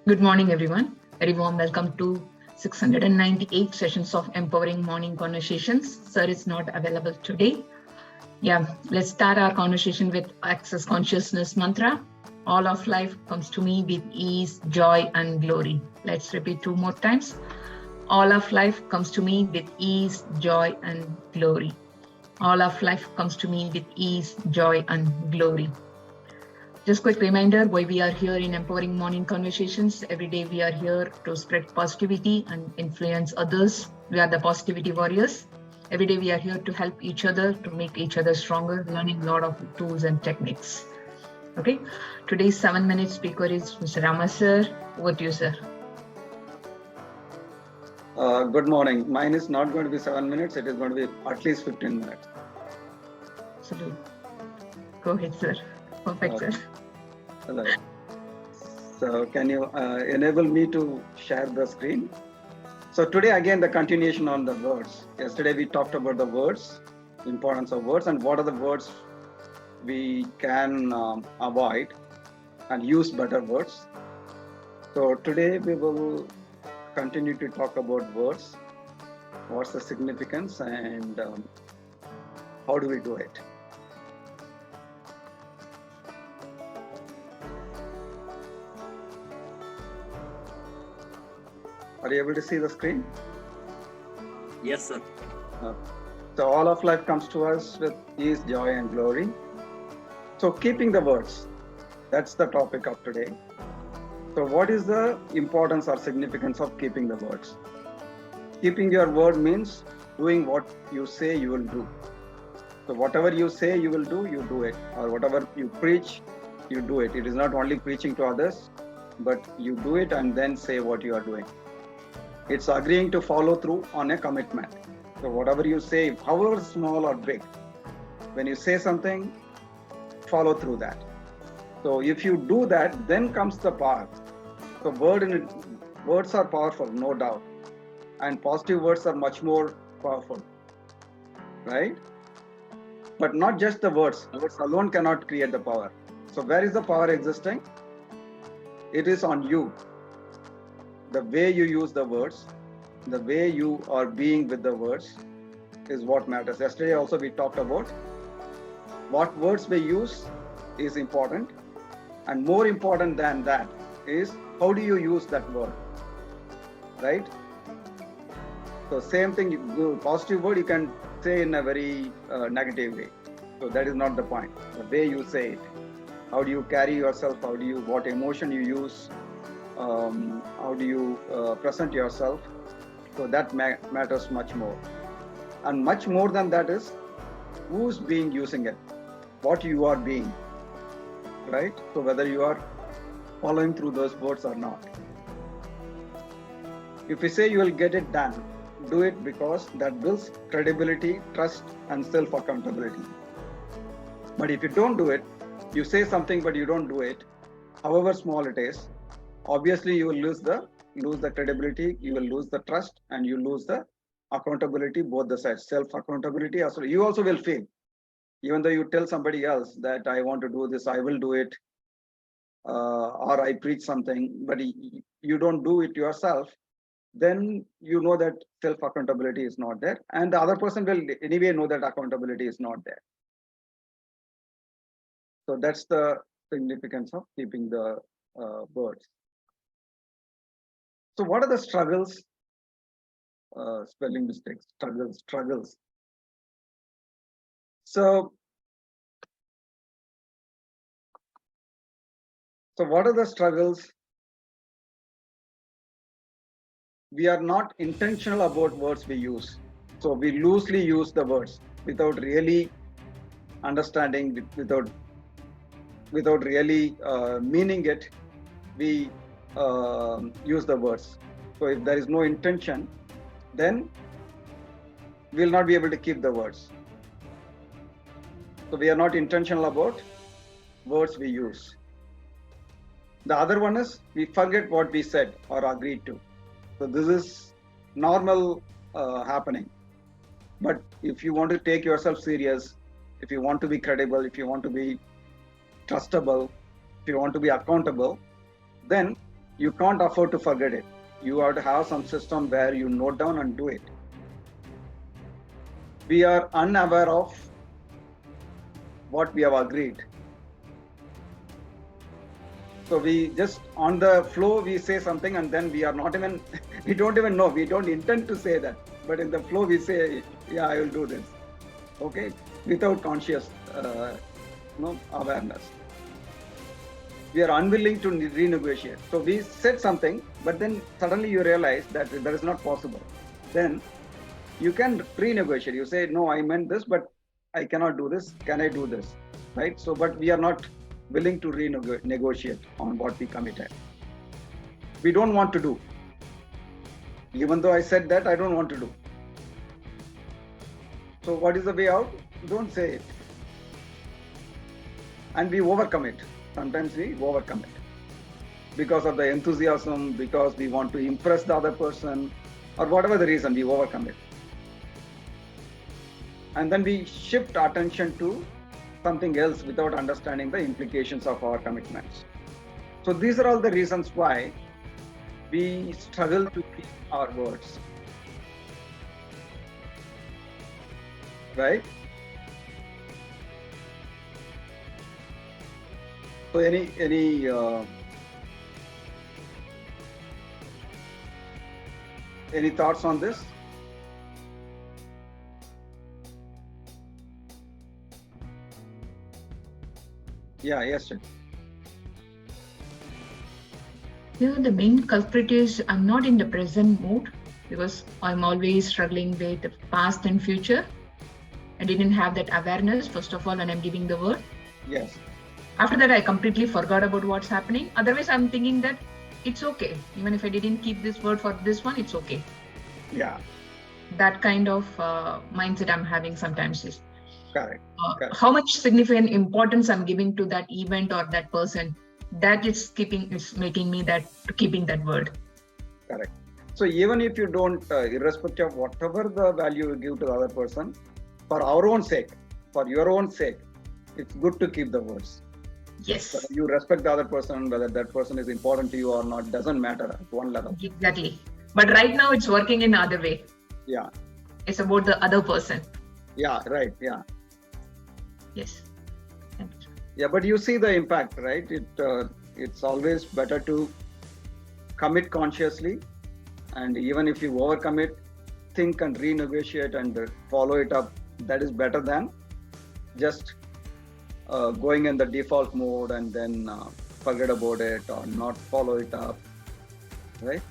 Good morning, everyone. Very warm welcome to 698 sessions of Empowering Morning Conversations. Sir is not available today. Yeah, let's start our conversation with Access Consciousness mantra. All of life comes to me with ease, joy, and glory. Let's repeat 2 more times. All of life comes to me with ease, joy, and glory. All of life comes to me with ease, joy, and glory. Just quick reminder why we are here in Empowering Morning Conversations. Every day we are here to spread positivity and influence others. We are the positivity warriors. Every day we are here to help each other, to make each other stronger, learning a lot of tools and techniques. Okay, today's 7-minute speaker is Mr. Rama sir. Over to you, sir. Good morning. Mine is not going to be 7 minutes. It is going to be at least 15 minutes. So, go ahead, sir. Perfect, sir. Right. So can you enable me to share the screen? So today again the continuation on the words. Yesterday we talked about the words, importance of words, and what are the words we can avoid and use better words. So today we will continue to talk about words, what's the significance, and how do we do it. Are you able to see the screen? Yes, sir. So all of life comes to us with ease, joy, and glory. So keeping the words, that's the topic of today. So what is the importance or significance of keeping the words? Keeping your word means doing what you say you will do. So whatever you say you will do, you do it. Or whatever you preach, you do it. It is not only preaching to others, but you do it and then say what you are doing. It's agreeing to follow through on a commitment. So whatever you say, however small or big, when you say something, follow through that. So if you do that, then comes the power. So words are powerful, no doubt. And positive words are much more powerful, right? But not just the words. Words alone cannot create the power. So where is the power existing? It is on you. The way you use the words, the way you are being with the words is what matters. Yesterday also we talked about what words we use is important, and more important than that is how do you use that word, right? So same thing, positive word you can say in a very negative way. So that is not the point. The way you say it, how do you carry yourself, what emotion you use, how do you present yourself. So that matters much more, and much more than that is who's being using it, what you are being, right? So whether you are following through those words or not. If you say you will get it done, do it, because that builds credibility, trust, and self-accountability. But if you don't do it, you say something but you don't do it, however small it is, obviously you will lose the credibility, you will lose the trust, and you lose the accountability, both the sides. Self-accountability also, you also will feel, even though you tell somebody else that I want to do this, I will do it, or I preach something, but you don't do it yourself, then you know that self-accountability is not there, and the other person will anyway know that accountability is not there. So that's the significance of keeping the words. So what are the struggles? Spelling mistakes, struggles. So what are the struggles? We are not intentional about words we use. So we loosely use the words without really understanding, without really meaning it. We use the words. So if there is no intention, then we will not be able to keep the words. So we are not intentional about words we use. The other one is we forget what we said or agreed to. So this is normal happening. But if you want to take yourself serious, if you want to be credible, if you want to be trustable, if you want to be accountable, then You can't afford to forget it. You have to have some system where you note down and do it. We are unaware of what we have agreed. So we just on the flow we say something and then we are not even we don't even know, we don't intend to say that, but in the flow we say, yeah, I will do this, okay, without conscious awareness. We are unwilling to renegotiate. So we said something, but then suddenly you realize that that is not possible. Then you can renegotiate. You say, no, I meant this, but I cannot do this. Can I do this? Right? So, but we are not willing to renegotiate on what we committed. We don't want to do. Even though I said that, I don't want to do. So what is the way out? Don't say it. And we overcome it. Sometimes we overcome it because of the enthusiasm, because we want to impress the other person, or whatever the reason, we overcome it. And then we shift attention to something else without understanding the implications of our commitments. So these are all the reasons why we struggle to keep our words. Right? So any thoughts on this? Yeah, yes, sir. Yeah, the main culprit is I'm not in the present mood because I'm always struggling with the past and future. I didn't have that awareness, first of all, when I'm giving the word. Yes. After that, I completely forgot about what's happening. Otherwise, I'm thinking that it's okay. Even if I didn't keep this word for this one, it's okay. Yeah. That kind of mindset I'm having sometimes is correct. Correct. How much significant importance I'm giving to that event or that person. That is making me keeping that word. Correct. So even if you don't, irrespective of whatever the value you give to the other person, for our own sake, for your own sake, it's good to keep the words. Yes. So you respect the other person, whether that person is important to you or not, doesn't matter at one level. Exactly. But right now it's working in other way. Yeah. It's about the other person. Yeah, right. Yeah. Yes. Thank you. Yeah, but you see the impact, right? It's always better to commit consciously, and even if you overcommit, think and renegotiate and follow it up. That is better than just going in the default mode and then forget about it or not follow it up, right?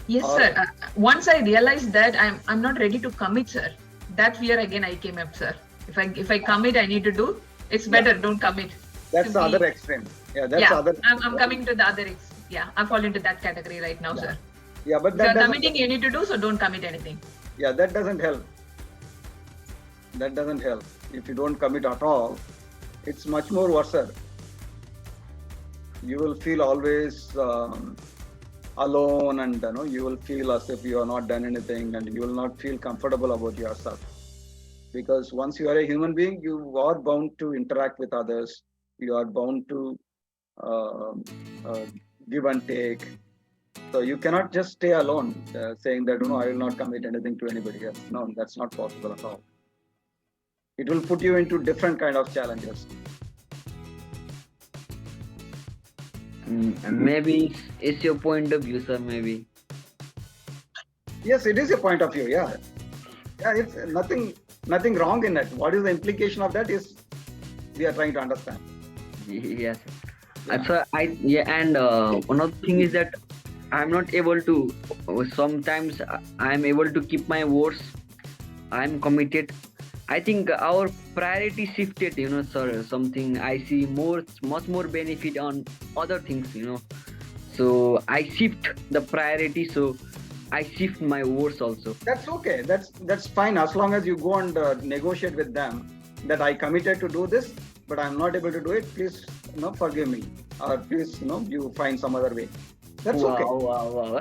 Yes, sir. Once I realized that I'm not ready to commit, sir. That fear again I came up, sir. If I commit, I need to do. It's better. Don't commit. That's the other extreme. Yeah, that's the other. I'm coming to the other extreme. Yeah, I fall into that category right now, sir. Yeah, but that committing you need to do, so don't commit anything. Yeah, that doesn't help. That doesn't help. If you don't commit at all, it's much more worse. You will feel always alone, and you will feel as if you have not done anything, and you will not feel comfortable about yourself. Because once you are a human being, you are bound to interact with others. You are bound to give and take. So you cannot just stay alone saying that, I will not commit anything to anybody else. No, that's not possible at all. It will put you into different kind of challenges. Maybe it's your point of view, sir, maybe. Yes, it is a point of view, yeah. Yeah, it's nothing wrong in it. What is the implication of that is we are trying to understand. Yes. So another thing is that I'm not able to, sometimes I'm able to keep my words. I'm committed. I think our priority shifted, sir, something I see much more benefit on other things, So I shift the priority, so I shift my words also. That's okay. That's fine as long as you go and negotiate with them that I committed to do this, but I'm not able to do it. Please, forgive me, or please, you find some other way. That's okay. Wow.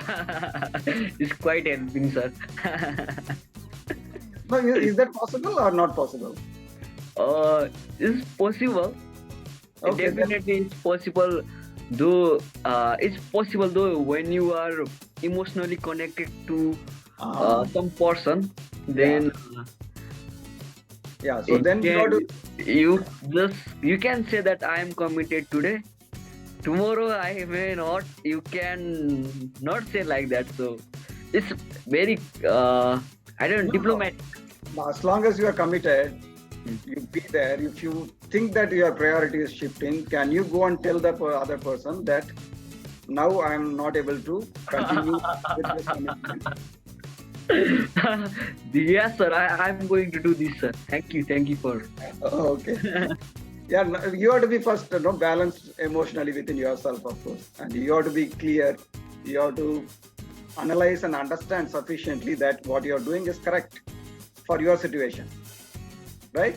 It's quite helping, sir. No, is that possible or not possible? It's possible. Okay, Definitely it's possible. though it's possible though when you are emotionally connected to some person, then yeah. So then you got to, you can say that I am committed today. Tomorrow I may not. You can not say like that. So it's very I don't know, no, diplomatic. as long as you are committed, Hmm. you be there. If you think that your priority is shifting, can you go and tell the other person that now I am not able to continue with this commitment? Yes, sir. I'm going to do this, sir. Thank you for. Okay. Yeah, you have to be first, balanced emotionally within yourself, of course, and you have to be clear. You have to analyze and understand sufficiently that what you are doing is correct for your situation, right?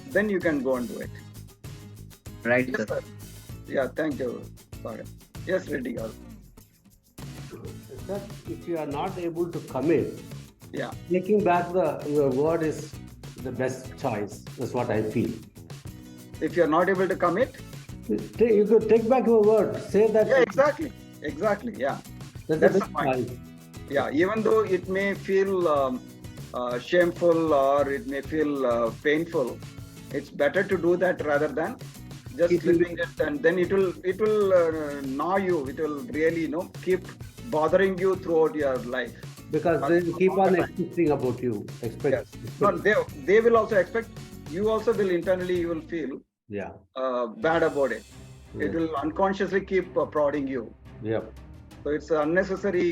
Then you can go and do it. Right, Yes, sir. sir. Yeah, thank you. Sorry. Yes, Reddy. Sir, if you are not able to commit, Yeah. taking back your word is the best choice. That's what I feel. If you're not able to commit, You could take back your word. Say that. yeah, exactly. Exactly. Yeah. That's That's the the best point. choice. Yeah. Even though it may feel shameful or it may feel painful, it's better to do that rather than just Keeping- slipping it, and then it will gnaw you. It will really, keep bothering you throughout your life. Because they keep on expecting about you. Yes. No, they will also expect. You also will internally, you will feel Yeah. bad about it. It Yeah. will unconsciously keep prodding you. Yeah. So it's unnecessary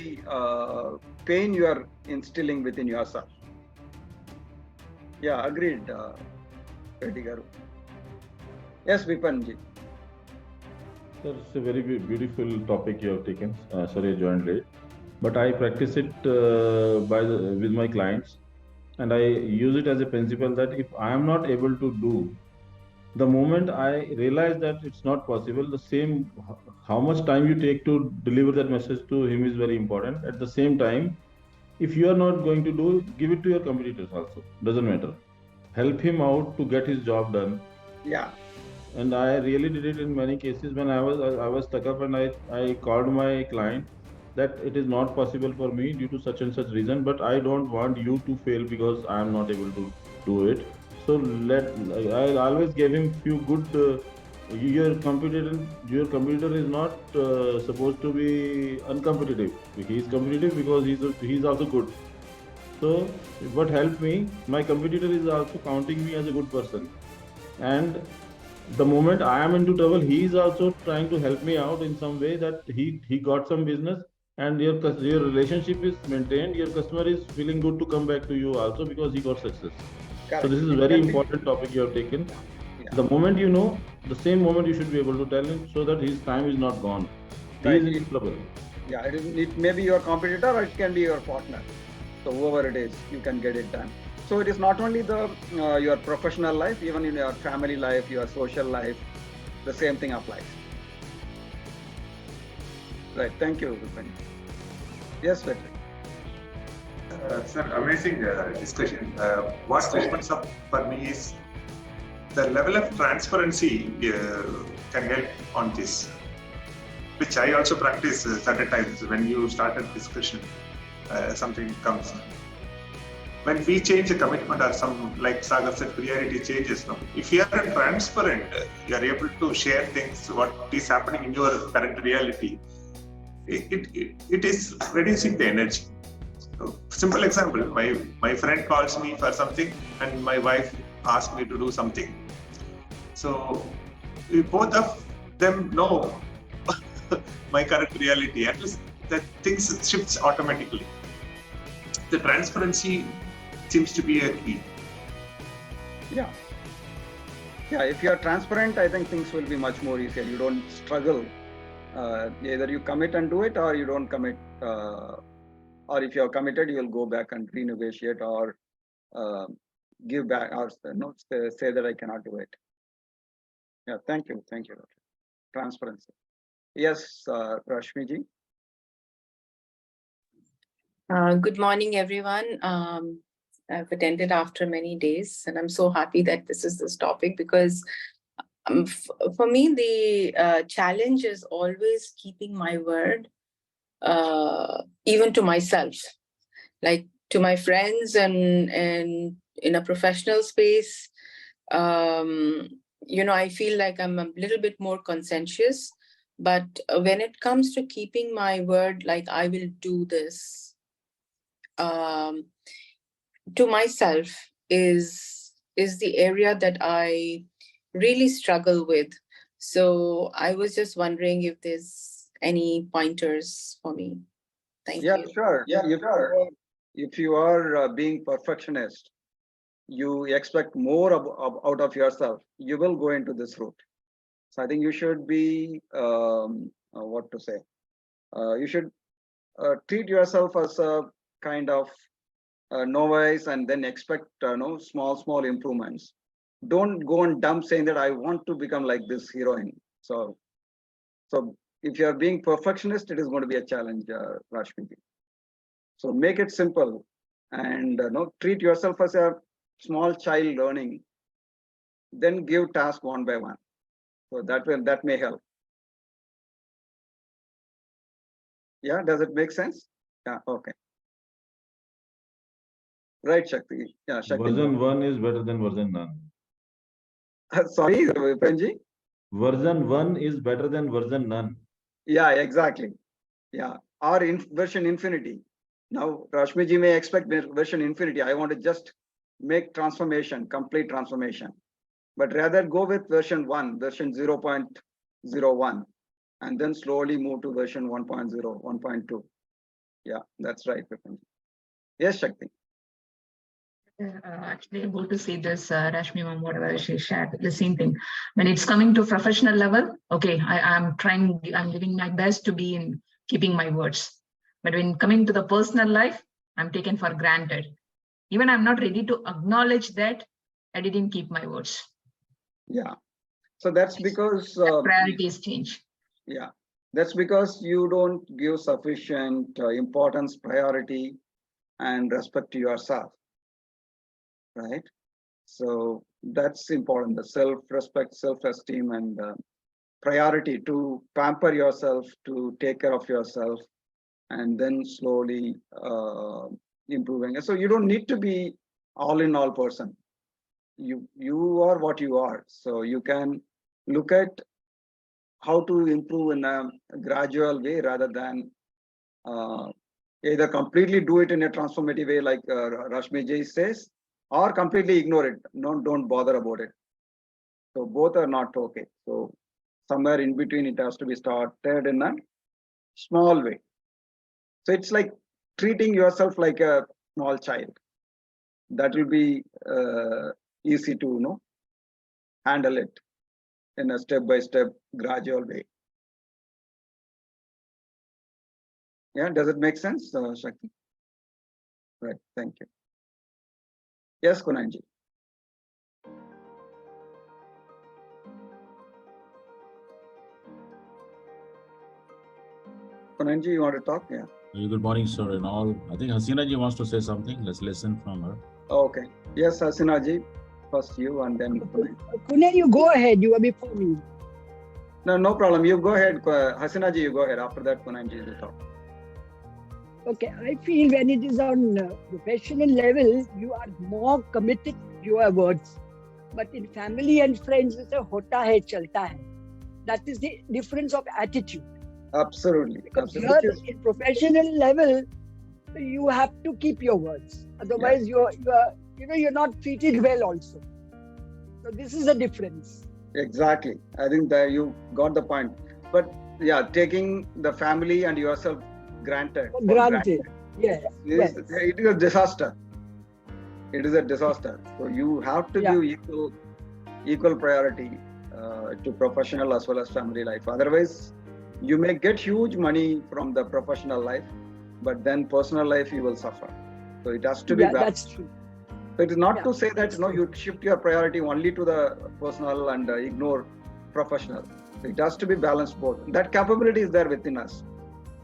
pain you are instilling within yourself. Yeah, agreed, Reddy Garu. Yes, Vipanji. Sir, it's a very beautiful topic you have taken. Sorry, I joined late, but I practice it with my clients, and I use it as a principle that if I am not able to do, the moment I realize that it's not possible, the same how much time you take to deliver that message to him is very important. At the same time, if you are not going to do, give it to your competitors also. Doesn't matter. Help him out to get his job done. Yeah. And I really did it in many cases when I was stuck up, and I called my client that it is not possible for me due to such and such reason, but I don't want you to fail because I am not able to do it. So I always gave him few good. Your competitor is not supposed to be uncompetitive. He is competitive because he's also good. So what helped me, my competitor is also counting me as a good person, and the moment I am into trouble, he is also trying to help me out in some way that he got some business, and your relationship is maintained. Your customer is feeling good to come back to you also because he got success. Correct. So this is a very important topic you have taken. Yeah. The moment you know, the same moment you should be able to tell him so that his time is not gone. He Right. is in trouble. Yeah, it may be your competitor or it can be your partner. So whoever it is, you can get it done. So it is not only the your professional life, even in your family life, your social life, the same thing applies. Right. Thank you, Vipan. Yes, Patrick. Sir, amazing discussion. What opens up for me is the level of transparency can help on this, which I also practice certain times. When you start a discussion, something comes. When we change a commitment or some, like Sagar said, priority changes. No? If you are transparent, you are able to share things, what is happening in your current reality. It is reducing the energy. So, simple example, my friend calls me for something and my wife asked me to do something. So both of them know my current reality. At least that things shifts automatically. The transparency seems to be a key. Yeah. Yeah, if you are transparent, I think things will be much more easier. You don't struggle. Either you commit and do it, or you don't commit. Or if you are committed, you will go back and renegotiate or give back or say that I cannot do it. Yeah, thank you. Transparency. Yes, Rashmi ji. Good morning, everyone. I've attended after many days, and I'm so happy that this is this topic because For me, the challenge is always keeping my word, even to myself, like to my friends and in a professional space. I feel like I'm a little bit more conscientious, but when it comes to keeping my word, like I will do this, to myself is the area that I really struggle with. So I was just wondering if there's any pointers for me. Thank Yeah, you. sure. If you are being perfectionist, you expect more out of yourself, you will go into this route. So I think you should be, what to say, you should treat yourself as a kind of novice and then expect small improvements. Don't go and dump saying that I want to become like this heroine. So if you are being perfectionist, it is going to be a challenge, Rashmi. So make it simple and treat yourself as a small child learning. Then give task one by one. So that may help. Yeah, does it make sense? Yeah, okay. Right, Shakti. Yeah, Shakti. Version 1 is better than version none. Sorry, Penji. Version 1 is better than version none. Yeah, exactly. Yeah, or version infinity. Now, Rashmi ji may expect version infinity. I want to just make transformation, complete transformation. But rather go with version 1, version 0.01, and then slowly move to version 1.0, 1.2. Yeah, that's right, Vipin. Yes, Shakti. Actually, about to say this, Rashmi ma'am, whatever she shared, the same thing. When it's coming to professional level, okay, I'm giving my best to be in keeping my words. But when coming to the personal life, I'm taken for granted. Even I'm not ready to acknowledge that I didn't keep my words. Yeah. So that's because priorities change. Yeah, that's because you don't give sufficient importance, priority, and respect to yourself, right? So that's important. The self-respect, self-esteem, and priority to pamper yourself, to take care of yourself, and then slowly improving. So you don't need to be all-in-all person. You are what you are. So you can look at how to improve in a gradual way rather than either completely do it in a transformative way like Rashmi Ji says, or completely ignore it. No, don't bother about it. So both are not okay. So somewhere in between it has to be started in a small way. So it's like treating yourself like a small child. That will be easy to handle it in a step-by-step gradual way. Yeah, does it make sense, Shakti? Right, thank you. Yes, Kunanji. Kunanji, you want to talk? Yeah. Good morning, sir, and all. I think Hasina ji wants to say something. Let's listen from her. Okay. Yes, Hasina ji. First you and then Kunal. Kunal, you go ahead. You are before me. No problem. You go ahead. Hasina ji, you go ahead. After that, Kunal ji will talk. Okay, I feel when it is on professional level, you are more committed to your words. But in family and friends, it's a hota hai, chalta hai. That is the difference of attitude. Absolutely. Because here, in professional level, you have to keep your words. Otherwise, you're not treated well also. So this is the difference. Exactly. I think that you got the point. But yeah, taking the family and yourself granted. Yes. It is a disaster. It is a disaster. So you have to give equal priority to professional as well as family life. Otherwise, you may get huge money from the professional life, but then personal life you will suffer. So it has to be balanced. That's true. So it is not to say that you shift your priority only to the personal and ignore professional. It has to be balanced both. That capability is there within us.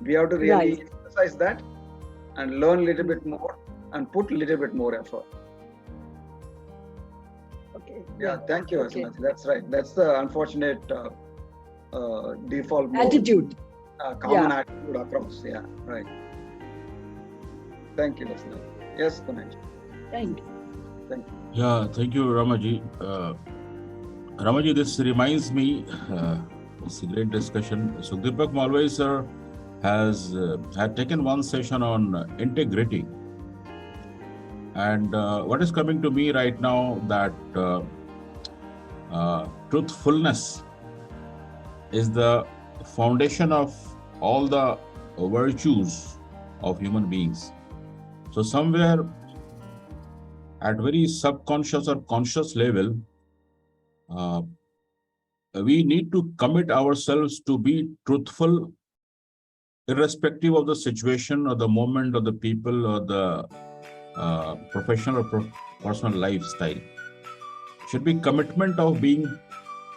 We have to really exercise that and learn a little bit more and put a little bit more effort. Okay. Yeah, thank you, Okay. Asinath. That's right. That's the unfortunate default mode, Attitude. common Yeah. attitude across. Yeah, right. Thank you, Asinath. Yes, Kunal. Thank you. Yeah, thank you, Ramaji. Ramaji, this reminds me, it's a great discussion. So Deepak Malwai sir has had taken one session on integrity. And what is coming to me right now that truthfulness is the foundation of all the virtues of human beings. So somewhere at very subconscious or conscious level, we need to commit ourselves to be truthful, irrespective of the situation or the moment or the people or the professional or personal lifestyle. Should be commitment of being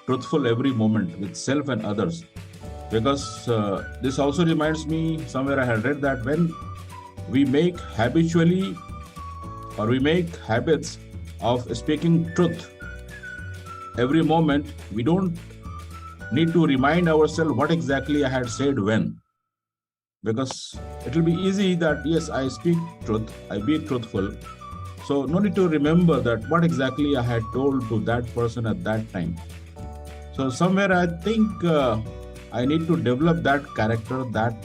truthful every moment with self and others. Because this also reminds me, somewhere I had read that when we make habitually or we make habits of speaking truth every moment, we don't need to remind ourselves what exactly I had said when. Because it will be easy that, yes, I speak truth, I be truthful. So no need to remember that what exactly I had told to that person at that time. So somewhere I think I need to develop that character, that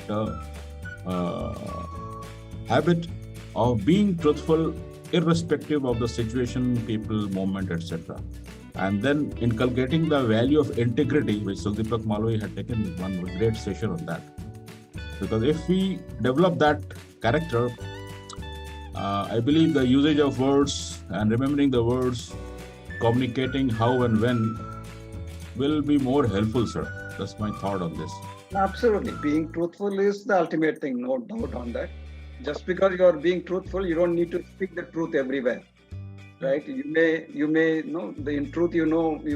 habit of being truthful irrespective of the situation, people, moment, etc. And then inculcating the value of integrity, which Deepak Malwai had taken one great session on that. Because if we develop that character, I believe the usage of words and remembering the words, communicating how and when will be more helpful, sir. That's my thought on this. Absolutely. Being truthful is the ultimate thing, no doubt on that. Just because you are being truthful, you don't need to speak the truth everywhere. Right? You may know in truth, you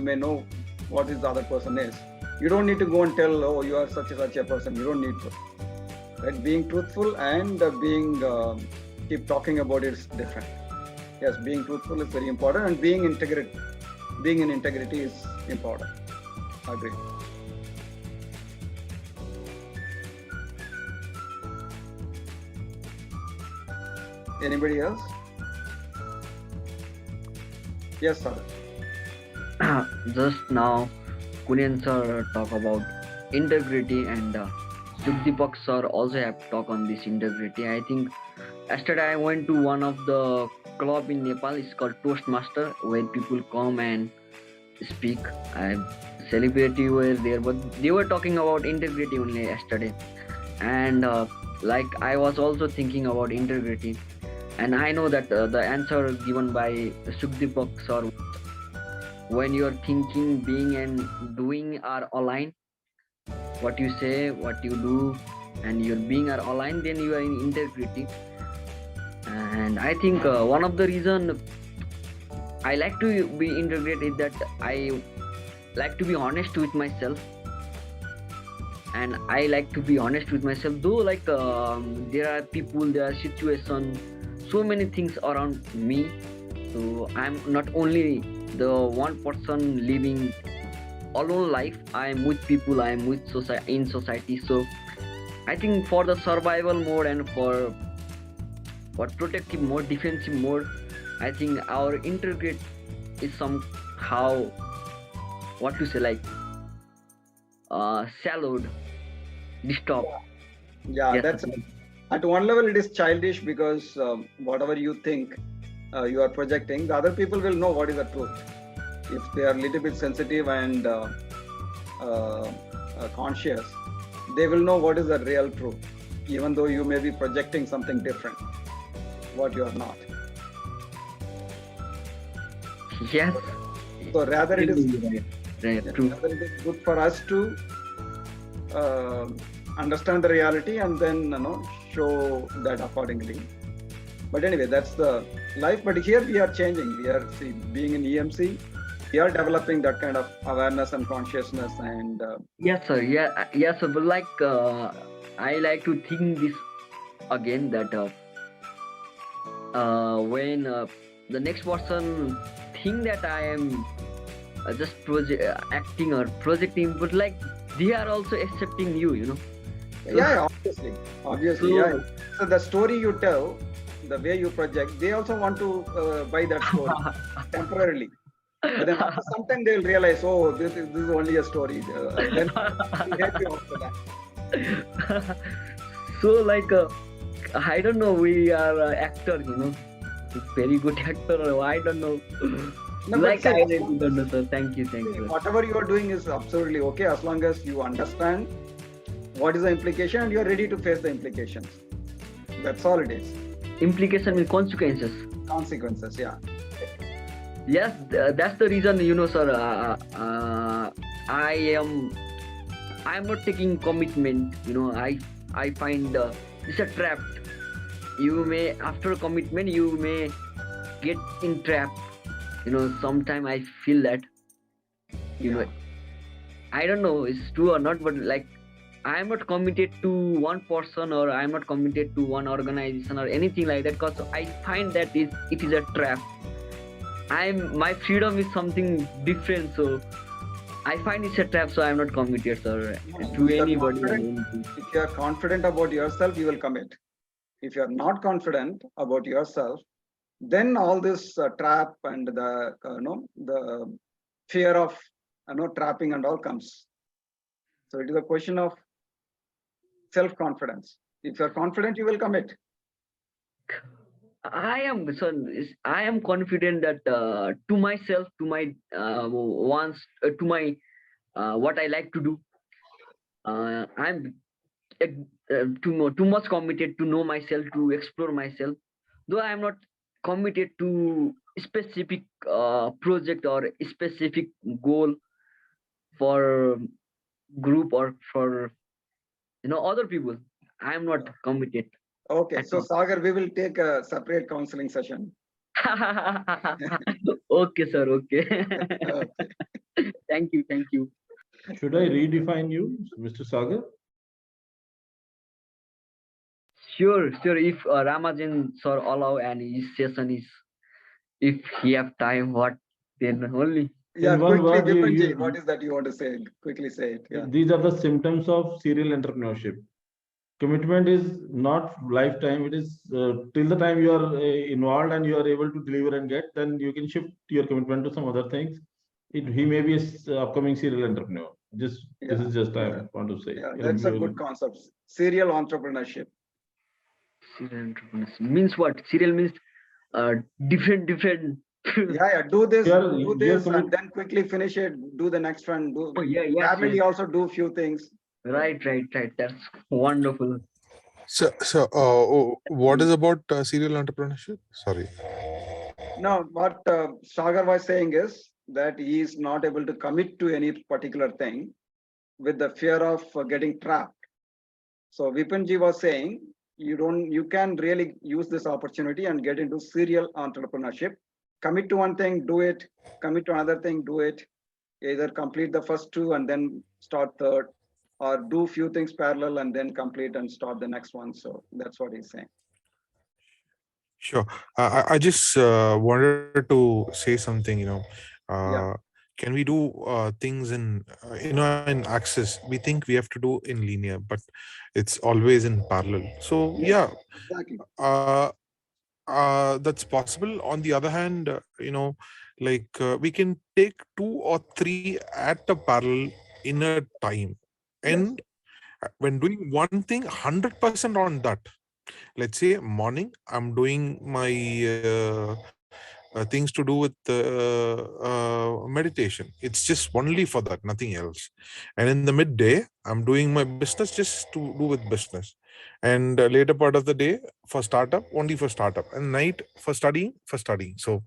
may know what is the other person is. You don't need to go and tell, oh, you are such a person. You don't need to. Right? Being truthful and keep talking about it is different. Yes, being truthful is very important, and being in integrity is important. Agree. Anybody else? Yes, sir. Just now, Kunyan sir talk about integrity, and Deepak sir also have talk on this integrity. I think yesterday I went to one of the club in Nepal. It's called Toastmaster, where people come and speak. Celebrity were there, but they were talking about integrity only yesterday. And like I was also thinking about integrity, and I know that the answer given by Deepak sir, when your thinking, being, and doing are aligned, what you say, what you do, and your being are aligned, then you are in integrity. And I think one of the reason I like to be integrated is that I like to be honest with myself, and I like to be honest with myself. Though like there are people, there are situations, so many things around me. So I'm not only the one person living alone life. I'm with people. I'm with society. So I think for the survival mode and for protective mode, defensive mode, I think our integrate is somehow, what to say, like shallowed, disturbed. Yeah, Yes, that's at one level it is childish, because whatever you think you are projecting, the other people will know what is the truth. If they are a little bit sensitive and conscious, they will know what is the real truth, even though you may be projecting something different, what you are not. yes. So rather it is True. rather it is good for us to understand the reality and then show that accordingly. But anyway, that's the life. But here we are changing. We are being in EMC. We are developing that kind of awareness and consciousness. And Yes, sir. Yes, sir. But like, I like to think this again, that when the next person think that I am just acting or projecting, but like they are also accepting you, you know. Yeah, obviously, So- yeah. So the story you tell, the way you project, they also want to buy that story temporarily. But then after some time they will realize, oh, this is only a story. Then they hate you after that. So like I don't know, we are actor, you know, very good actor, or I don't know. No, but Like see, I really don't know, sir. Thank you. whatever you are doing is absolutely okay as long as you understand what is the implication and you are ready to face the implications. That's all it is. Implication with consequences. Consequences, yeah. Yes, that's the reason, you know, sir. I'm not taking commitment. You know, I find it's a trap. You may, after commitment, you may get in trap. You know, sometime I feel that. You know, I don't know it's true or not, but like I am not committed to one person, or I am not committed to one organization or anything like that, because I find that it is a trap. My freedom is something different, so I find it's a trap, so I'm not committed, sir, to anybody or anything. If you are confident about yourself, you will commit. If you are not confident about yourself, then all this trap and the fear of trapping and all comes. So it is a question of self-confidence. If you are confident, you will commit. I am confident that to myself, to my wants, to my what I like to do. I'm too much committed to know myself, to explore myself. Though I am not committed to specific project or specific goal for group or for other people. I am not committed. Okay, so Sagar, we will take a separate counseling session. Okay, sir. Okay. Thank you. Should I redefine you, Mr. Sagar? Sure. If Ramajan sir allow and his session is, if he have time, what then only. Yeah, In one quickly, word, Vipinji, what is that you want to say? Quickly say it. Yeah. These are the symptoms of serial entrepreneurship. Commitment is not lifetime. It is till the time you are involved and you are able to deliver and get, then you can shift your commitment to some other things. He may be an upcoming serial entrepreneur. This is just I want to say. Yeah, that's a good concept. Serial entrepreneurship. Serial entrepreneurship means what? Serial means different. Yeah. Do this, You're and then quickly finish it. Do the next one. Do. Oh, yeah, yes, Family yes. also do few things. Right. That's wonderful. So, what is about serial entrepreneurship? Sorry. No, what Sagar was saying is that he is not able to commit to any particular thing with the fear of getting trapped. So Vipinji was saying you can really use this opportunity and get into serial entrepreneurship. Commit to one thing, do it. Commit to another thing, do it. Either complete the first two and then start third, or do few things parallel and then complete and start the next one. So that's what he's saying. Sure. I just wanted to say something. Can we do things in in axis? We think we have to do in linear, but it's always in parallel. So yeah, exactly. That's possible. On the other hand, we can take 2 or 3 at a parallel in a time, and when doing one thing 100% on that. Let's say morning I'm doing my things to do with meditation. It's just only for that, nothing else. And in the midday I'm doing my business just to do with business, and later part of the day for startup, only for startup, and night for studying. So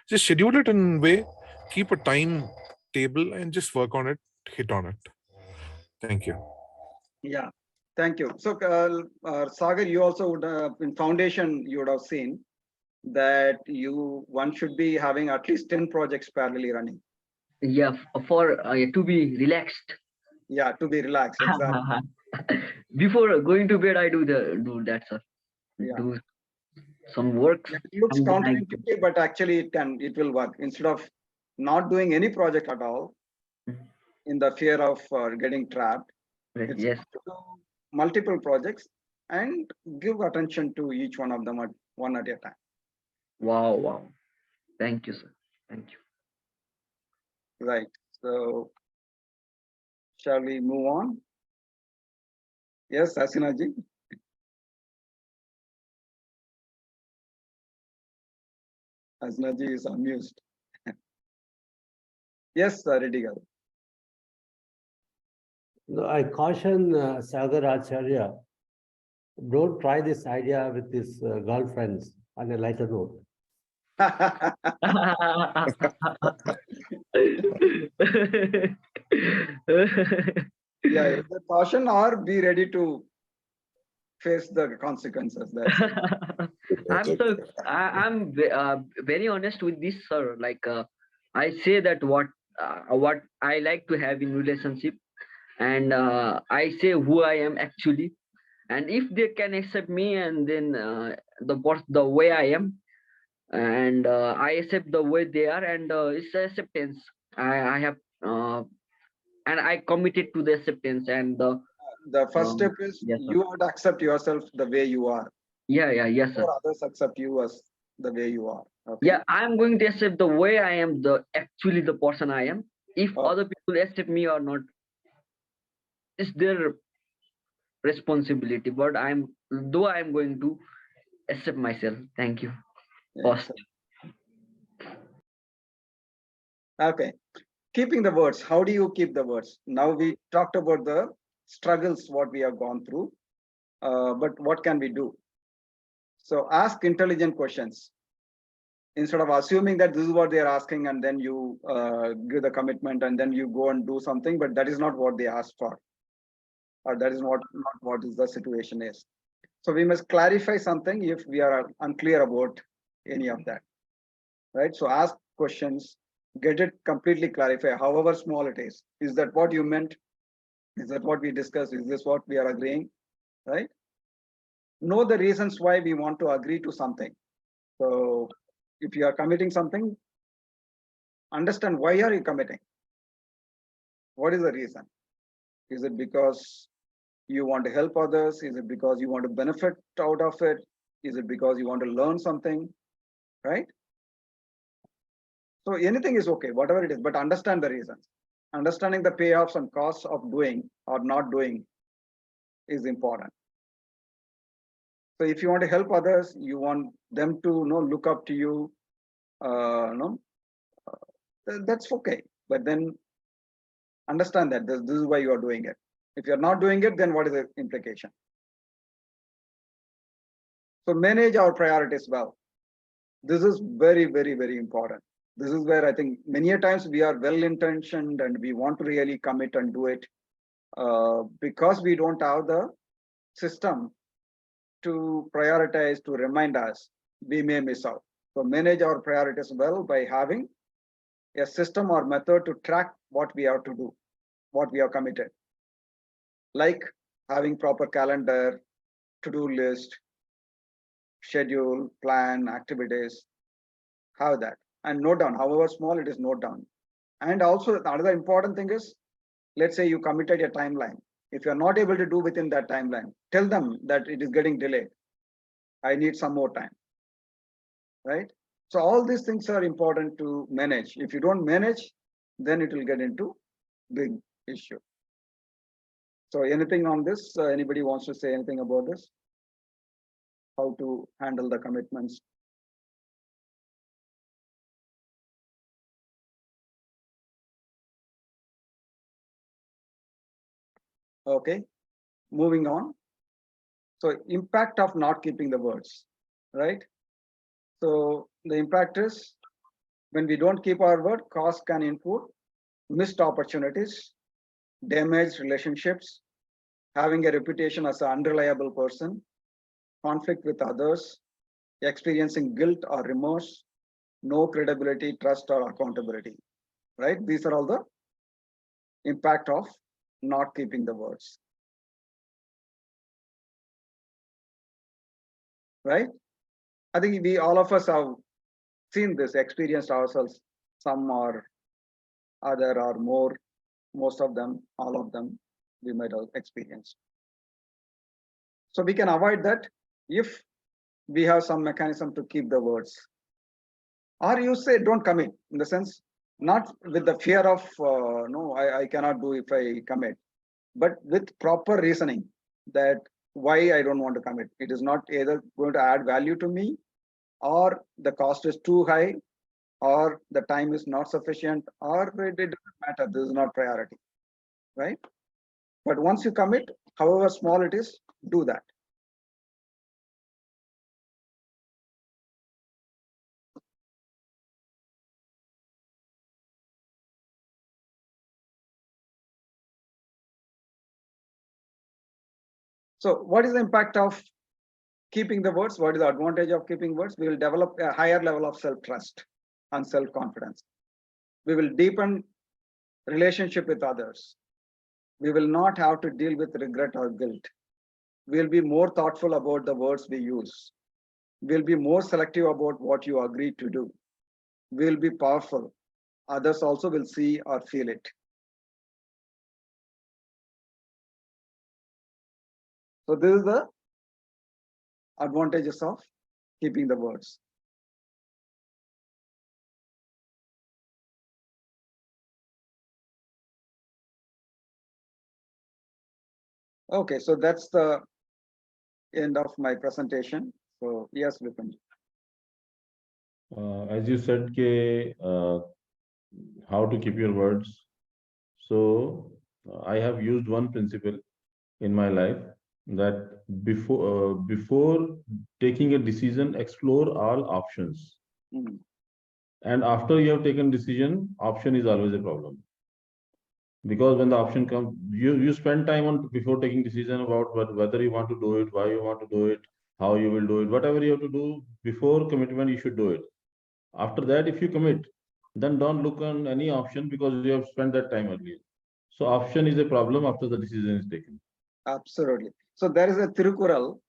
just schedule it in a way, keep a time table and just work on it, hit on it. Thank you. Yeah, thank you. So Sagar, you also would in foundation you would have seen that one should be having at least 10 projects parallelly running. Yeah, for to be relaxed. Yeah, to be relaxed. Exactly. Before going to bed, I do that, sir. Yeah. some works. It looks I'm like, counterintuitive, but actually it will work. Instead of not doing any project at all, in the fear of getting trapped, it's yes, to do multiple projects and give attention to each one of them at one at a time. wow. Thank you, sir. Thank you. Right. So shall we move on? Yes, Asinaji. Asinaji is amused. Yes, Reddy garu. No, I caution Sagar Acharya, don't try this idea with his girlfriends on a lighter note. Yeah, either caution or be ready to face the consequences. That's it. I'm very honest with this, sir. Like I say that what I like to have in relationship, and I say who I am actually, and if they can accept me, and then the way I am, and I accept the way they are, and it's acceptance. I have and I committed to the acceptance, and The first step is yes, sir. you have to accept yourself the way you are. Yes, sir. Or others accept you as the way you are. Okay? Yeah, I'm going to accept the way I am, the actually the person I am. If Oh. other people accept me or not, it's their responsibility. But I'm going to accept myself. Thank you. First. Okay. Keeping the words. How do you keep the words? Now we talked about the struggles, what we have gone through. But what can we do? So ask intelligent questions. Instead of assuming that this is what they are asking and then you give the commitment and then you go and do something, but that is not what they asked for. Or that is not what is the situation is. So we must clarify something if we are unclear about any of that. Right? So ask questions, get it completely clarified, however small it is. Is that what you meant? Is that what we discussed? Is this what we are agreeing? Right? Know the reasons why we want to agree to something. So if you are committing something, understand why are you committing? What is the reason? Is it because you want to help others? Is it because you want to benefit out of it? Is it because you want to learn something? Right? So anything is okay, whatever it is, but understand the reasons. Understanding the payoffs and costs of doing or not doing is important. So if you want to help others, you want them to look up to you, that's okay. But then understand that this is why you are doing it. If you're not doing it, then what is the implication? So manage our priorities well. This is very, very, very important. This is where I think many a times we are well intentioned and we want to really commit and do it. Because we don't have the system to prioritize, to remind us, we may miss out. So manage our priorities well by having a system or method to track what we have to do, what we are committed. Like having proper calendar, to-do list, schedule, plan, activities, have that. And note down, however small it is, note down. And also another important thing is, let's say you committed a timeline. If you're not able to do within that timeline, tell them that it is getting delayed. I need some more time, right? So all these things are important to manage. If you don't manage, then it will get into big issue. So anything on this? Anybody wants to say anything about this? How to handle the commitments? Okay, moving on. So impact of not keeping the words, right? So the impact is when we don't keep our word, cost can include missed opportunities, damaged relationships, having a reputation as an unreliable person, conflict with others, experiencing guilt or remorse, no credibility, trust, or accountability, right? These are all the impact of not keeping the words, right? I think we all of us have seen this, experienced ourselves, some or other or more, most of them, all of them, we might have experienced. So we can avoid that if we have some mechanism to keep the words. Or you say don't commit, in the sense, not with the fear of, no, I cannot do if I commit, but with proper reasoning that why I don't want to commit. It is not either going to add value to me, or the cost is too high, or the time is not sufficient, or it doesn't matter, this is not priority, right? But once you commit, however small it is, do that. So what is the impact of keeping the words? What is the advantage of keeping words? We will develop a higher level of self-trust and self-confidence. We will deepen relationship with others. We will not have to deal with regret or guilt. We'll be more thoughtful about the words we use. We'll be more selective about what you agree to do. We'll be powerful. Others also will see or feel it. So this is the advantages of keeping the words. Okay, so that's the end of my presentation. So yes, Vipin. As you said, how to keep your words. So I have used one principle in my life, that before taking a decision, explore all options. Mhm. And after you have taken decision, option is always a problem. Because when the option comes, you spend time on before taking decision about whether you want to do it, why you want to do it, how you will do it, whatever you have to do before commitment, you should do it. After that, if you commit, then don't look on any option because you have spent that time earlier. So option is a problem after the decision is taken. Absolutely. So there is a Tirukural,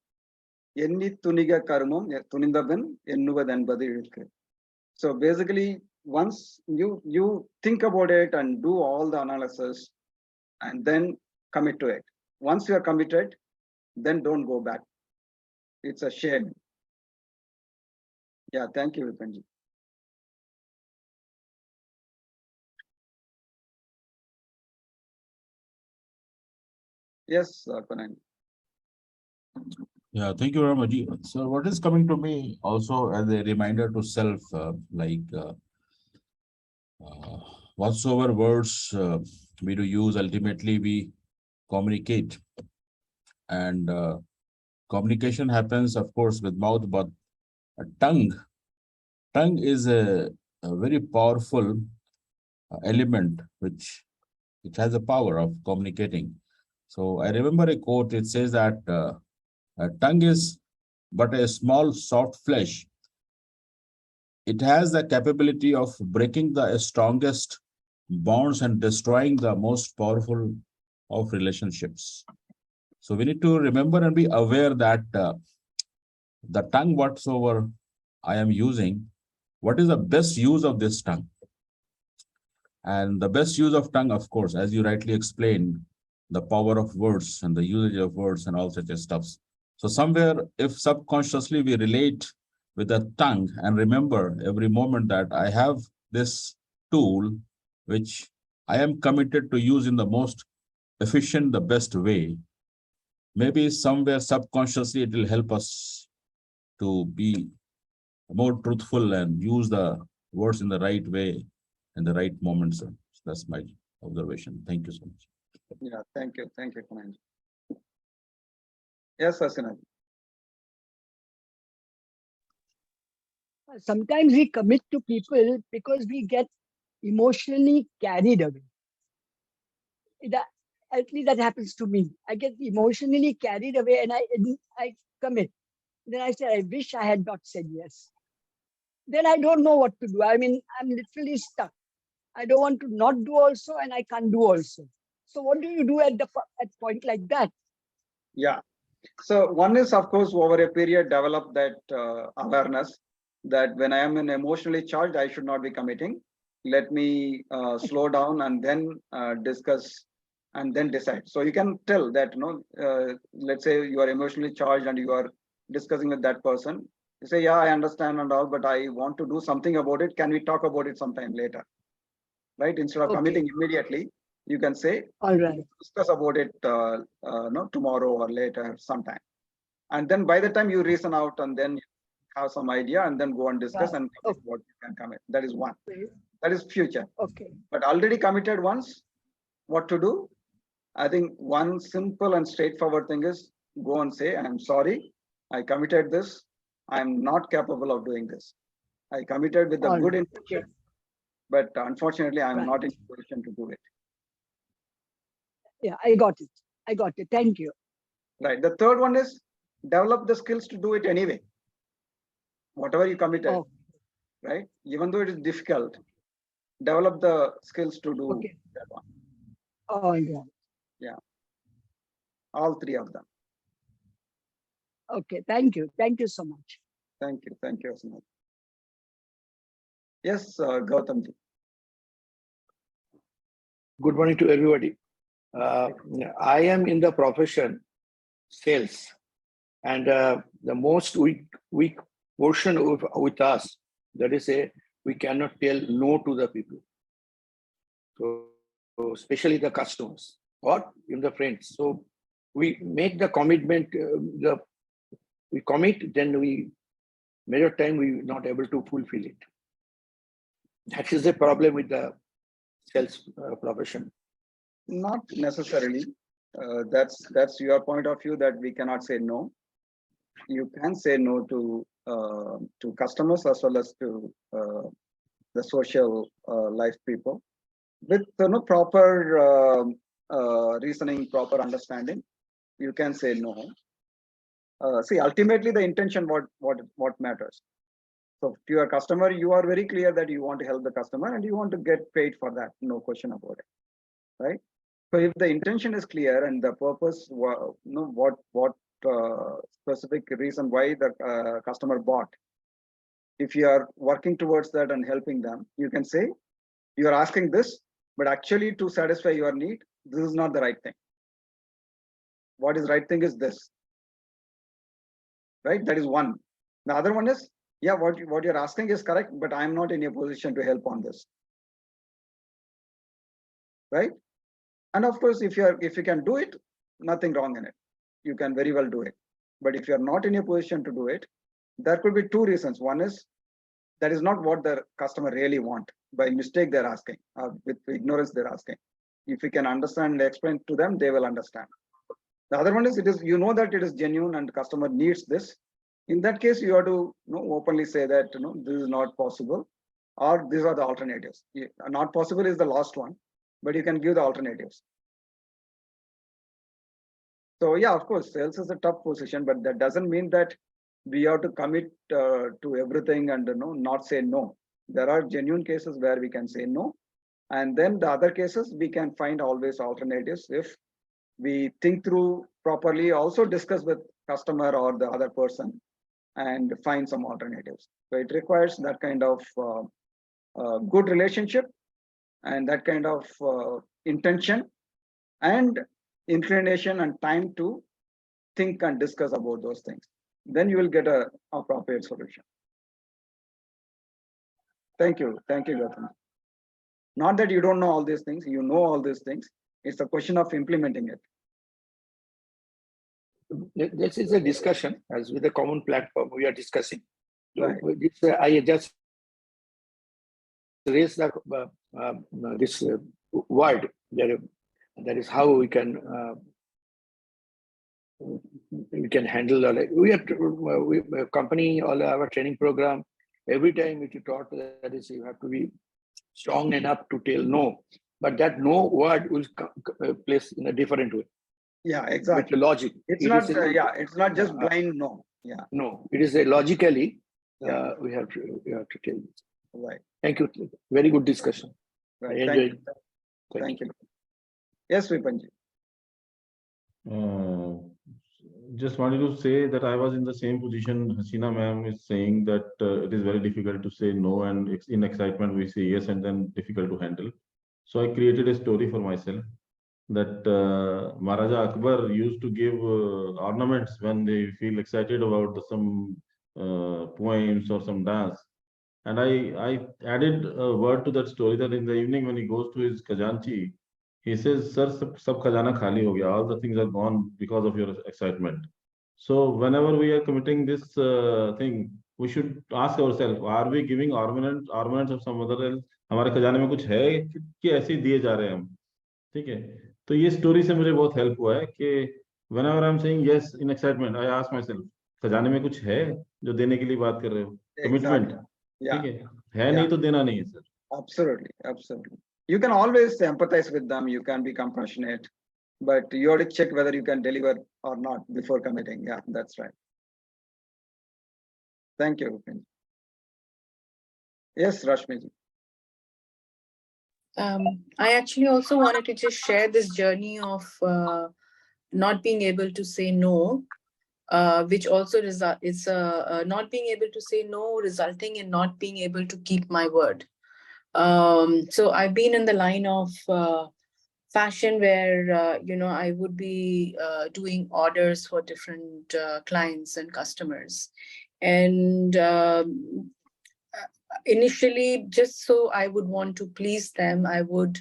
Enni Tuniga Karmam, Tunindaban, Ennuvadanbadi Ilku. So basically, once you think about it and do all the analysis and then commit to it. Once you are committed, then don't go back. It's a shame. Yeah, thank you, Vipinji. Yes, Kunal. Yeah, thank you very much. So what is coming to me also as a reminder to self, whatsoever words we do use, ultimately we communicate. And communication happens, of course, with mouth, but tongue is a very powerful element which has a power of communicating. So I remember a quote. It says that a tongue is but a small soft flesh. It has the capability of breaking the strongest bonds and destroying the most powerful of relationships. So we need to remember and be aware that the tongue whatsoever I am using, what is the best use of this tongue? And the best use of tongue, of course, as you rightly explained, the power of words and the usage of words and all such stuffs. So somewhere, if subconsciously we relate with the tongue and remember every moment that I have this tool, which I am committed to use in the most efficient, the best way, maybe somewhere subconsciously it will help us to be more truthful and use the words in the right way in the right moments. So that's my observation. Thank you so much. Yeah, thank you. Thank you, Kunal. Yes, Asina. Sometimes we commit to people because we get emotionally carried away. That, at least that happens to me. I get emotionally carried away and I commit. Then I say, I wish I had not said yes. Then I don't know what to do. I mean, I'm literally stuck. I don't want to not do also, and I can't do also. So what do you do at point like that? Yeah. So one is, of course, over a period, develop that awareness that when I am emotionally charged, I should not be committing. Let me slow down and then discuss and then decide. So you can tell that, let's say you are emotionally charged and you are discussing with that person. You say, yeah, I understand and all, but I want to do something about it. Can we talk about it sometime later? Right? Instead of committing immediately, you can say, all right, discuss about it tomorrow or later sometime. And then by the time you reason out and then you have some idea and then go and discuss and commit what you can commit. That is one. That is future. okay, But already committed once, what to do? I think one simple and straightforward thing is go and say, I'm sorry, I committed this. I'm not capable of doing this. I committed with a all good right, intention, but unfortunately, I'm right. not in a position to do it. Yeah, I got it. I got it. Thank you. Right. The third one is develop the skills to do it anyway. Whatever you committed, Oh, right? Even though it is difficult, develop the skills to do okay, that one. all right. Yeah. All three of them. Okay, thank you. Thank you so much. Thank you. Thank you, Asma. Yes, Gautam. Good morning to everybody. I am in the profession sales, and the most weak portion with us, that is we cannot tell no to the people. So especially the customers or even the friends. So we make the commitment, we commit, then we major time we not able to fulfill it. That is the problem with the sales profession. Not necessarily. That's your point of view that we cannot say no. You can say no to customers as well as to the social life people with proper reasoning, proper understanding. You can say no. See, ultimately the intention what matters. So to your customer, you are very clear that you want to help the customer and you want to get paid for that. No question about it, right? So if the intention is clear and the purpose, what specific reason why the customer bought, if you are working towards that and helping them, you can say you are asking this, but actually to satisfy your need, this is not the right thing. What is right thing is this, right? That is one. The other one is, yeah, what you're asking is correct, but I'm not in a position to help on this, right? And of course, if you can do it, nothing wrong in it. You can very well do it. But if you're not in a position to do it, there could be two reasons. One is that is not what the customer really want. By mistake, they're asking, with ignorance, they're asking. If you can understand and explain to them, they will understand. The other one is that it is genuine and the customer needs this. In that case, you have to openly say that this is not possible, or these are the alternatives. Not possible is the last one, but you can give the alternatives. So yeah, of course, sales is a tough position, but that doesn't mean that we have to commit to everything and not say no. There are genuine cases where we can say no, and then the other cases we can find always alternatives if we think through properly. Also discuss with customer or the other person and find some alternatives. So it requires that kind of good relationship and that kind of intention and inclination and time to think and discuss about those things. Then you will get a appropriate solution. Thank you. Thank you, Gautam. Not that you don't know all these things, you know all these things. It's a question of implementing it. This is a discussion as with a common platform we are discussing. Right. I just raised this word. That is how we can handle. We have company all our training program. Every time it taught that is you have to be strong enough to tell no, but that no word will place in a different way. Yeah, exactly. With the logic. It's not. It's not just blind no. Yeah. No, it is a logically. We have to tell. Right. Thank you. Very good discussion. Right. I enjoyed. Thank you. Yes, Vipanji. just wanted to say that I was in the same position. Hasina ma'am is saying that it is very difficult to say no, and in excitement we say yes, and then difficult to handle. So I created a story for myself that Maharaja Akbar used to give ornaments when they feel excited about some poems or some dance. And I added a word to that story that in the evening when he goes to his Khajanchi, he says, Sir, sab khajana khali ho gaya. All the things are gone because of your excitement. So whenever we are committing this thing, we should ask ourselves, are we giving ornaments of some other else? हमारे खजाने में कुछ है कि ऐसे ही दिए जा रहे हैं हम? ठीक है, तो ये स्टोरी से मुझे बहुत हेल्प हुआ है कि whenever I'm saying yes in excitement, I ask myself, खजाने में कुछ है जो देने के लिए बात कर रहे हो? कमिटमेंट, Yeah, ठीक है नहीं तो देना नहीं है sir. absolutely, absolutely. You can always empathize with them. You can be compassionate, but you have to check whether you can deliver or not before committing. Yeah, that's right. Thank you, Rupen. Yes, Rashmi ji. I actually also wanted to just share this journey of not being able to say no, which also is not being able to say no, resulting in not being able to keep my word. So I've been in the line of fashion where, I would be doing orders for different clients and customers. And initially, just so I would want to please them, I would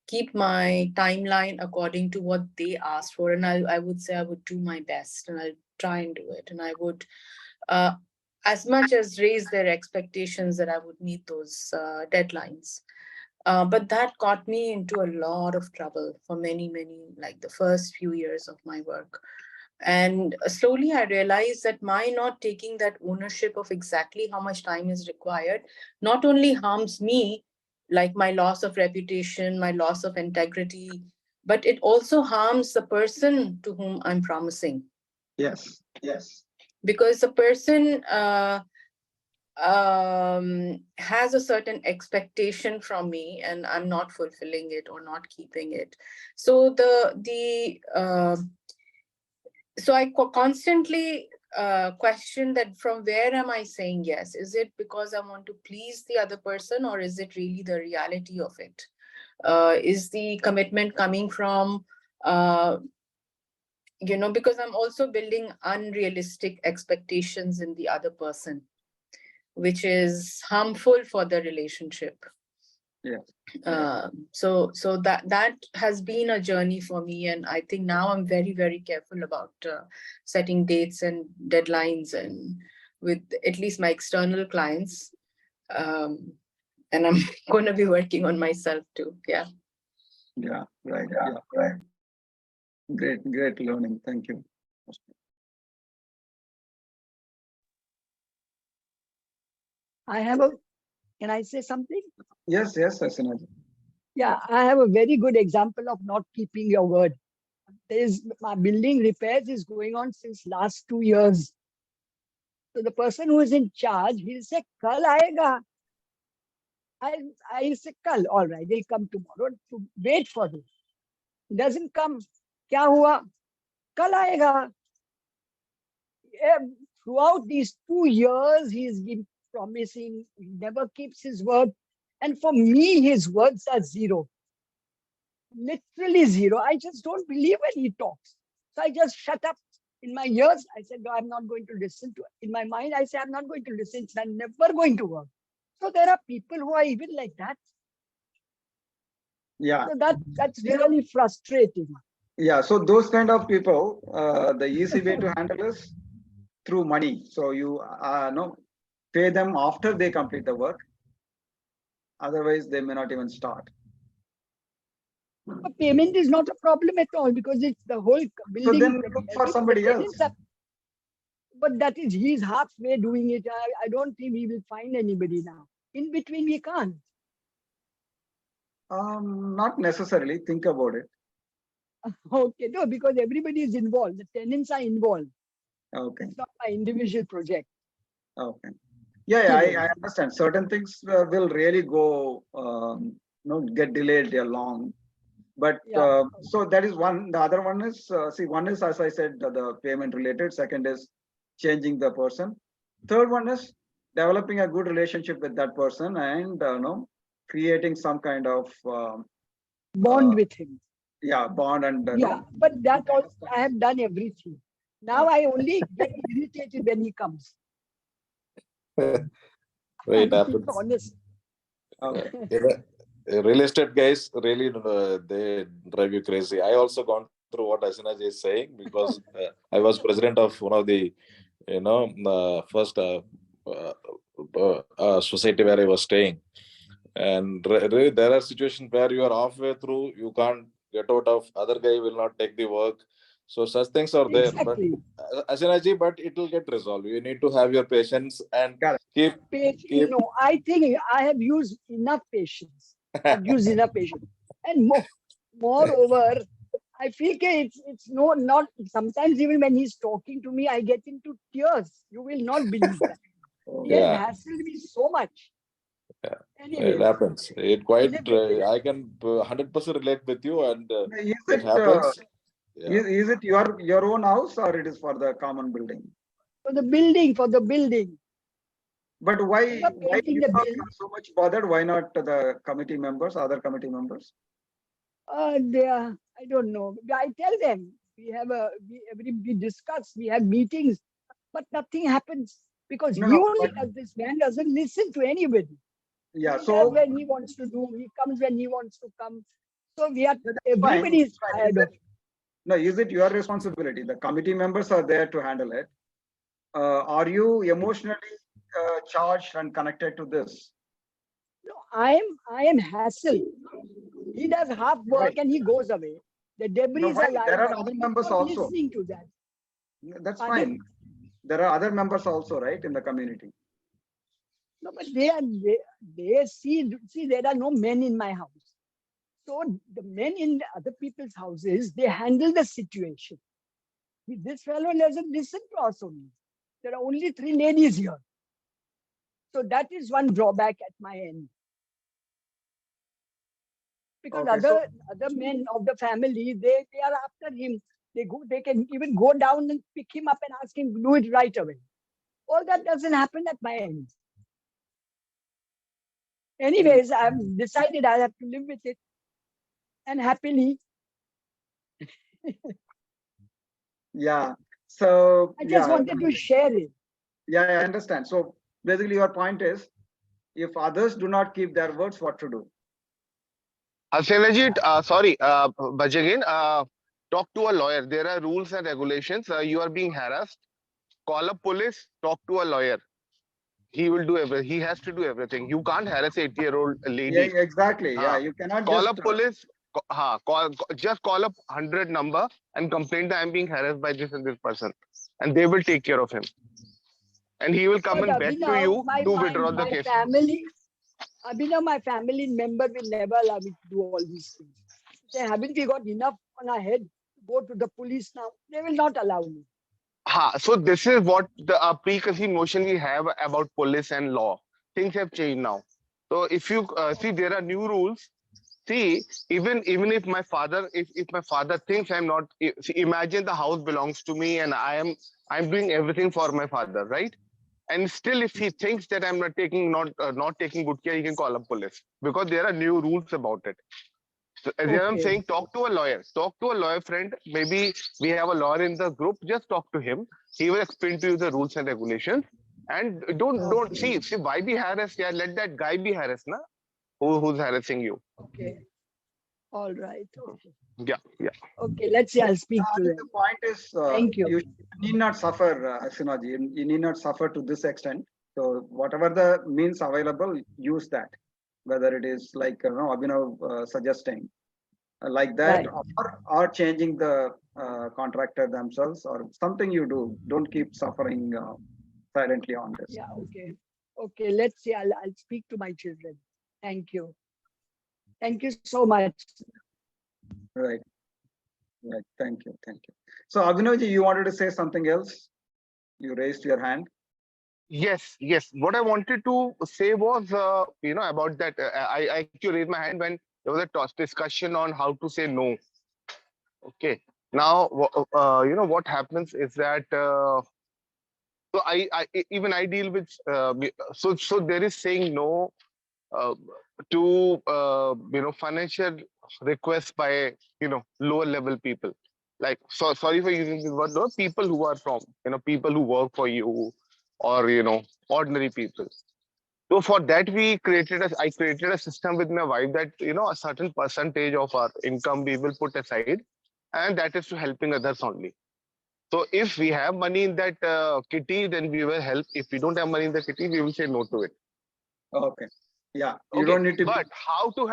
keep my timeline according to what they asked for. And I would say I would do my best and I'll try and do it. And I would, as much as raise their expectations, that I would meet those deadlines. But that got me into a lot of trouble for many, like the first few years of my work. And slowly I realized that my not taking that ownership of exactly how much time is required not only harms me, like my loss of reputation, my loss of integrity, but it also harms the person to whom I'm promising. Yes, yes. Because the person has a certain expectation from me and I'm not fulfilling it or not keeping it. So so I constantly question that from where am I saying yes? Is it because I want to please the other person, or is it really the reality of it? Is the commitment coming from, because I'm also building unrealistic expectations in the other person, which is harmful for the relationship. Yeah. So that has been a journey for me, and I think now I'm very, very careful about setting dates and deadlines, and with at least my external clients, and I'm going to be working on myself too. Yeah. Yeah. Right. Yeah. Right. Great learning. Thank you. Can I say something? Yes, Hasina ji. Yeah, I have a very good example of not keeping your word. My building repairs is going on since last 2 years. So the person who is in charge, he'll say, Kal aayega. I'll say, Kal, all right, he'll come tomorrow. To wait for him. He doesn't come. Kya hua? Kal aayega. Throughout these 2 years, he's been promising, he never keeps his word. And for me, his words are zero. Literally zero. I just don't believe when he talks. So I just shut up. In my ears, I said, no, I'm not going to listen to it. In my mind, I say, I'm not going to listen. It's never going to work. So there are people who are even like that. Yeah. So that's really frustrating. Yeah. So those kind of people, the easy way to handle is through money. So you pay them after they complete the work. Otherwise, they may not even start. But payment is not a problem at all because it's the whole building. So then look for somebody else. But that is, he's halfway doing it. I don't think he will find anybody now. In between, we can't. Not necessarily. Think about it. Okay, no, because everybody is involved. The tenants are involved. Okay. It's not my individual project. Okay. Yeah, I understand. Certain things will really go, get delayed long. But Yeah. so that is one. The other one is one is, as I said, the payment related. Second is changing the person. Third one is developing a good relationship with that person and creating some kind of Bond with him. bond and Yeah, but that also I have done everything. Now I only get irritated when he comes. It happens. Honest. Real estate guys really they drive you crazy. I also gone through what Asinaji is saying because I was president of one of the first society where I was staying, and really there are situations where you are halfway through, you can't get out of, other guy will not take the work. So such things are there. Exactly. But Asinaji, but it will get resolved. You need to have your patience and keep. No, I think I have used enough patience. I've used enough patience, and moreover, I feel it's not. Sometimes even when he's talking to me, I get into tears. You will not believe that. He has hassled me so much. Anyway, It happens. It quite. I can 100% relate with you, and it happens. Is it your own house or it is for the common building? For the building. But why you are so much bothered? Why not the committee members, other committee members? They are, I don't know. I tell them we discuss, we have meetings, but nothing happens because this man doesn't listen to anybody. Yeah, he does when he wants to do, he comes when he wants to come. So everybody is tired of it. No, is it your responsibility? The committee members are there to handle it. Are you emotionally charged and connected to this? No, I am hassled. He does half work and he goes away. The debris are lying. There are other members also. Listening to that. That's fine. There are other members also, right, in the community. No, but they see there are no men in my house. So the men in other people's houses, they handle the situation. This fellow doesn't listen to us only. There are only 3 ladies here. So that is one drawback at my end. Because other men of the family, they are after him. They can even go down and pick him up and ask him to do it right away. All that doesn't happen at my end. Anyways, I've decided I have to live with it. And happily. Yeah. So I just wanted to share it. Yeah, I understand. So basically your point is, if others do not keep their words, what to do? Asinaji, Bajagin, talk to a lawyer. There are rules and regulations. You are being harassed. Call up police, talk to a lawyer. He will do everything. He has to do everything. You can't harass an 80-year-old lady. Yeah, exactly. Yeah, you cannot call up police. Just call up 100 number and complain that I'm being harassed by this and this person, and they will take care of him. And he will come and beg to you to withdraw the case. Abhinav, my family member will never allow me to do all these things. Say, haven't we got enough on our head to go to the police now? They will not allow me. So this is what the preconceived notion we have about police and law. Things have changed now. So if you see, there are new rules. See, even if my father, if my father thinks I'm not, imagine the house belongs to me and I'm doing everything for my father, right? And still, if he thinks that I'm not taking good care, he can call up police because there are new rules about it. So as I'm saying, talk to a lawyer. Talk to a lawyer friend. Maybe we have a lawyer in the group. Just talk to him. He will explain to you the rules and regulations. And don't see why be harassed? Yeah, let that guy be harassed, na? Who's harassing you? Okay. All right. Okay. Yeah. Okay, let's see. I'll speak to them. The point is, thank you. You need not suffer, Asinaji. You need not suffer to this extent. So whatever the means available, use that. Whether it is like Abhinav suggesting, like that, or changing the contractor themselves, or something you do. Don't keep suffering silently on this. Yeah. Okay. Let's see. I'll speak to my children. Thank you. Thank you so much. Right. Thank you. So Abhinavji, you wanted to say something else? You raised your hand. Yes. What I wanted to say was, about that. I actually raised my hand when there was a discussion on how to say no. Okay. Now, what happens is that so even I deal with so there is saying no uh, to financial requests by lower level people. Like, so sorry for using this word, no, people who are from people who work for you, or ordinary people. So for that, I created a system with my wife that a certain percentage of our income we will put aside, and that is to helping others only. So if we have money in that kitty, then we will help. If we don't have money in the kitty, we will say no to it. Okay. Yeah. You Okay. don't need to. But how to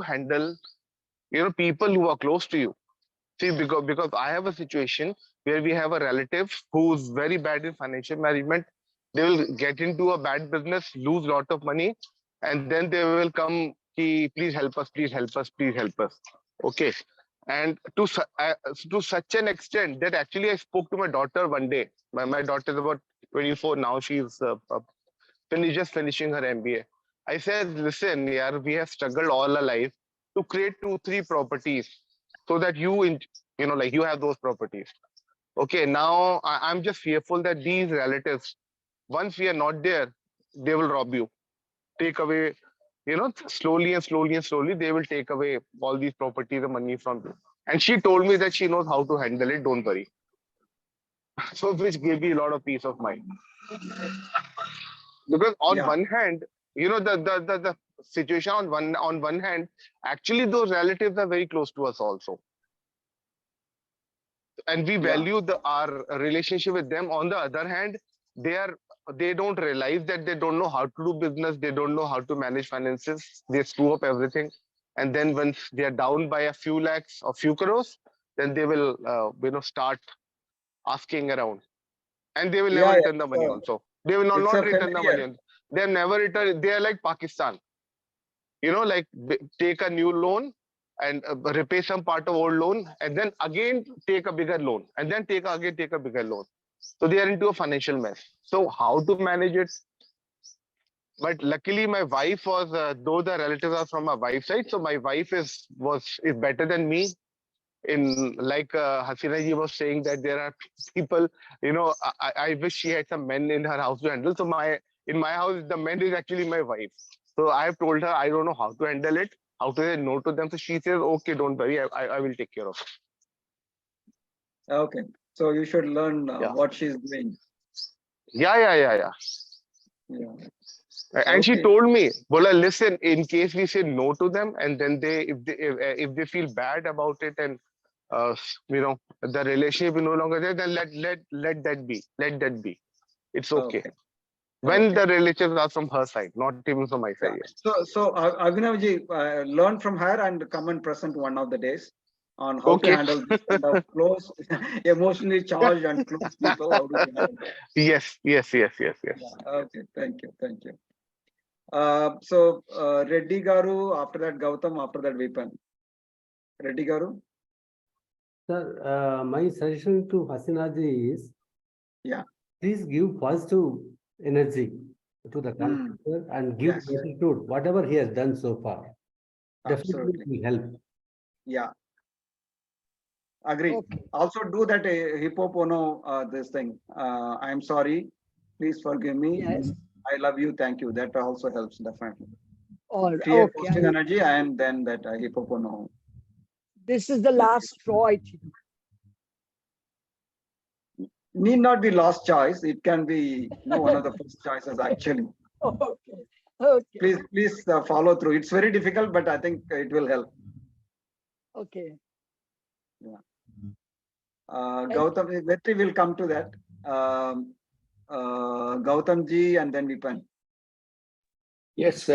handle? People who are close to you. See, because I have a situation where we have a relative who's very bad in financial management. They will get into a bad business, lose a lot of money, and then they will come, please help us, please help us, please help us. Okay. And to such an extent that actually I spoke to my daughter one day. My daughter is about 24 now. She's just finishing her MBA. I said, listen, yaar, we have struggled all our life to create 2-3 properties so that you have those properties. Okay, now I'm just fearful that these relatives, once we are not there, they will rob you, take away, slowly and slowly and slowly, they will take away all these properties, the money from you. And she told me that she knows how to handle it, don't worry. So which gave me a lot of peace of mind. Because on one hand, the situation on one hand, actually those relatives are very close to us also. And we value our relationship with them. On the other hand, they don't realize that they don't know how to do business, they don't know how to manage finances, they screw up everything. And then once they are down by a few lakhs or few crores, then they will start asking around. And they will never return the money also. They will not return the money. They never return. They are like Pakistan. Like take a new loan and repay some part of old loan, and then again take a bigger loan, and then take a bigger loan. So they are into a financial mess. So how to manage it? But luckily, my wife was, though the relatives are from my wife's side, so my wife is better than me. In like Hasina ji was saying that there are people, I wish she had some men in her house to handle. So in my house, the man is actually my wife. So I have told her I don't know how to handle it, how to say no to them. So she says, okay, don't worry, I will take care of it. Okay. So you should learn what she's doing. Yeah. And she told me, Bola, listen, in case we say no to them, and then if they feel bad about it, and the relationship is no longer there, then let that be. Let that be. It's okay. When the relatives are from her side, not even from my side. So Abhinavji, learn from her and come and present one of the days on how to handle this kind of close, emotionally charged and close people. How do you handle? Yes. Yeah, okay, thank you. So Reddy Garu, after that Gautam, after that Vipan. Reddy Garu? Sir, my suggestion to Hasinaji is, please give positive energy to the contractor and give gratitude, whatever he has done so far. Definitely will help. Yeah. Agree. Okay. Also do that hippopono this thing. I'm sorry. Please forgive me. Yes. I love you. Thank you. That also helps definitely. Create positive energy and then that hippopono. This is the last straw, I think. Need not be last choice. It can be one of the first choices actually. Okay. Please follow through. It's very difficult, but I think it will help. Okay. Yeah. Gautam, Vetri will come to that. Gautam ji and then Vipan. Yes.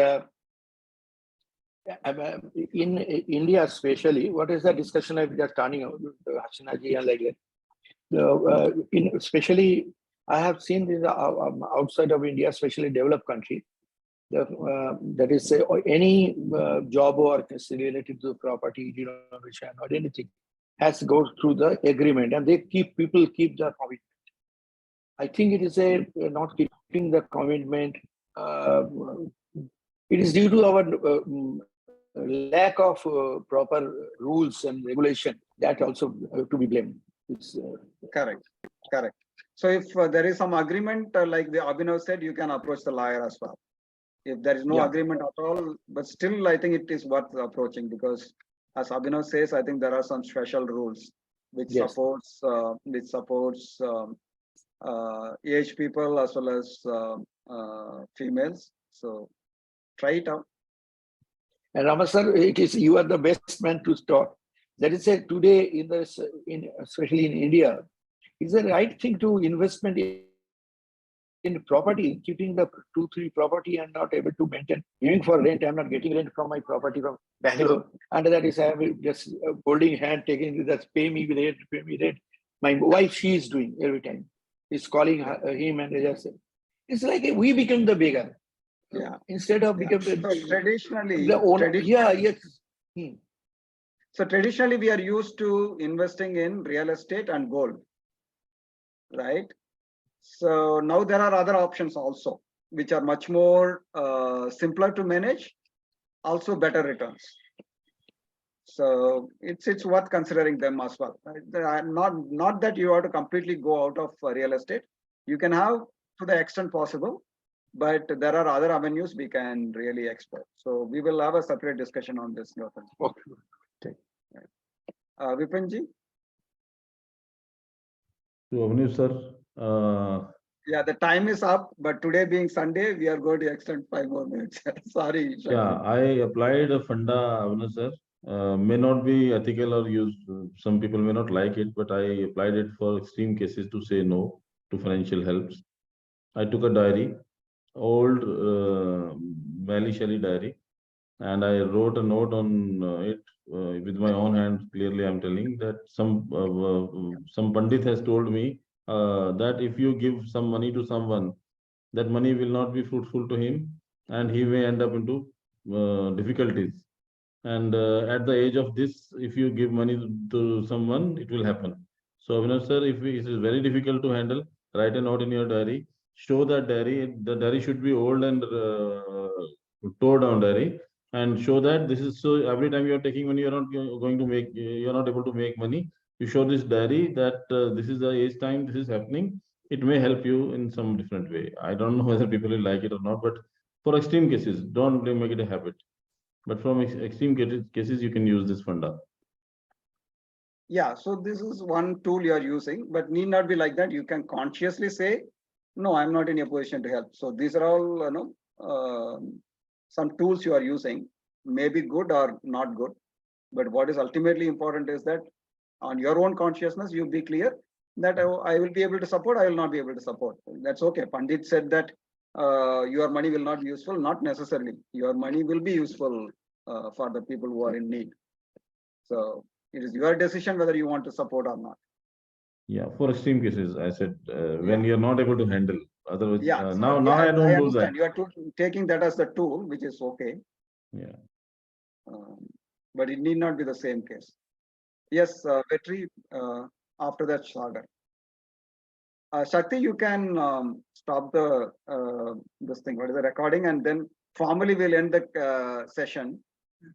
In India, especially, what is the discussion of just turning out, Hasina ji and like that? Especially, I have seen this outside of India, especially developed country. That is, any job work related to property, renovation or anything has to go through the agreement, and people keep the commitment. I think it is not keeping the commitment. It is due to our lack of proper rules and regulation, that also to be blamed. It's, correct. So if there is some agreement, like the Abhinav said, you can approach the lawyer as well. If there is no agreement at all, but still I think it is worth approaching, because as Abhinav says, I think there are some special rules which supports age people as well as females. So try it out. And Rama sir, it is, you are the best man to talk. That is today especially in India, is the right thing to investment in property, keeping the 2-3 property and not able to maintain, giving for rent. I'm not getting rent from my property from Bangalore. Under that is I am just holding hand, taking that pay me rent. My wife, she is doing every time. Is calling him and they just, it's like we become the beggar. Yeah. Instead of becoming traditionally the owner. So traditionally we are used to investing in real estate and gold, right? So now there are other options also, which are much more simpler to manage, also better returns. So it's worth considering them as well. Right? Not that you have to completely go out of real estate. You can have to the extent possible, but there are other avenues we can really explore. So we will have a separate discussion on this. Okay. Vipinji? So, Avani sir, yeah, the time is up, but today being Sunday, we are going to extend 5 more minutes. Sorry. Yeah, I applied a funda, Avani sir. May not be ethical or used. Some people may not like it, but I applied it for extreme cases to say no to financial helps. I took a diary, old Mally Shelley diary, and I wrote a note on it with my own hand. Clearly, I'm telling that some pandit has told me that if you give some money to someone, that money will not be fruitful to him, and he may end up into difficulties. And at the age of this, if you give money to someone, it will happen. So, Avinash sir, if it is very difficult to handle, write a note in your diary. Show that diary. The diary should be old and tore down diary, and show that this is, so every time you are taking money, you're not able to make money. You show this diary that this is the age time, this is happening. It may help you in some different way. I don't know whether people will like it or not, but for extreme cases, don't make it a habit. But from extreme cases, you can use this funda. Yeah, so this is one tool you are using, but need not be like that. You can consciously say, no, I'm not in a position to help. So these are all, some tools you are using, may be good or not good. But what is ultimately important is that on your own consciousness, you be clear that I will be able to support, I will not be able to support. That's okay. Pandit said that your money will not be useful. Not necessarily. Your money will be useful for the people who are in need. So it is your decision whether you want to support or not. Yeah, for extreme cases, I said when you're not able to handle. Otherwise, now I don't do that. You are taking that as the tool, which is okay. Yeah. But it need not be the same case. Yes, Vetri, after that, Sagar. Shakti, you can stop the this thing, what is the recording, and then formally we'll end the session.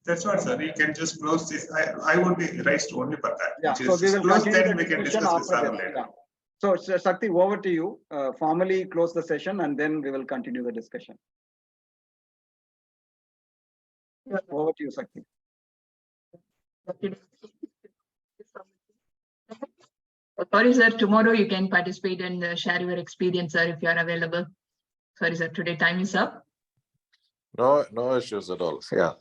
That's what, sir. You can just close this. I won't be raised only for that. Yeah, so we will close, continue then we can discuss this later. Yeah. So, Shakti, over to you. Formally close the session, and then we will continue the discussion. Yeah. Over to you, Shakti. Sorry, sir. Tomorrow you can participate and share your experience, sir, if you are available. Sorry, sir. Today time is up. No issues at all. Yeah,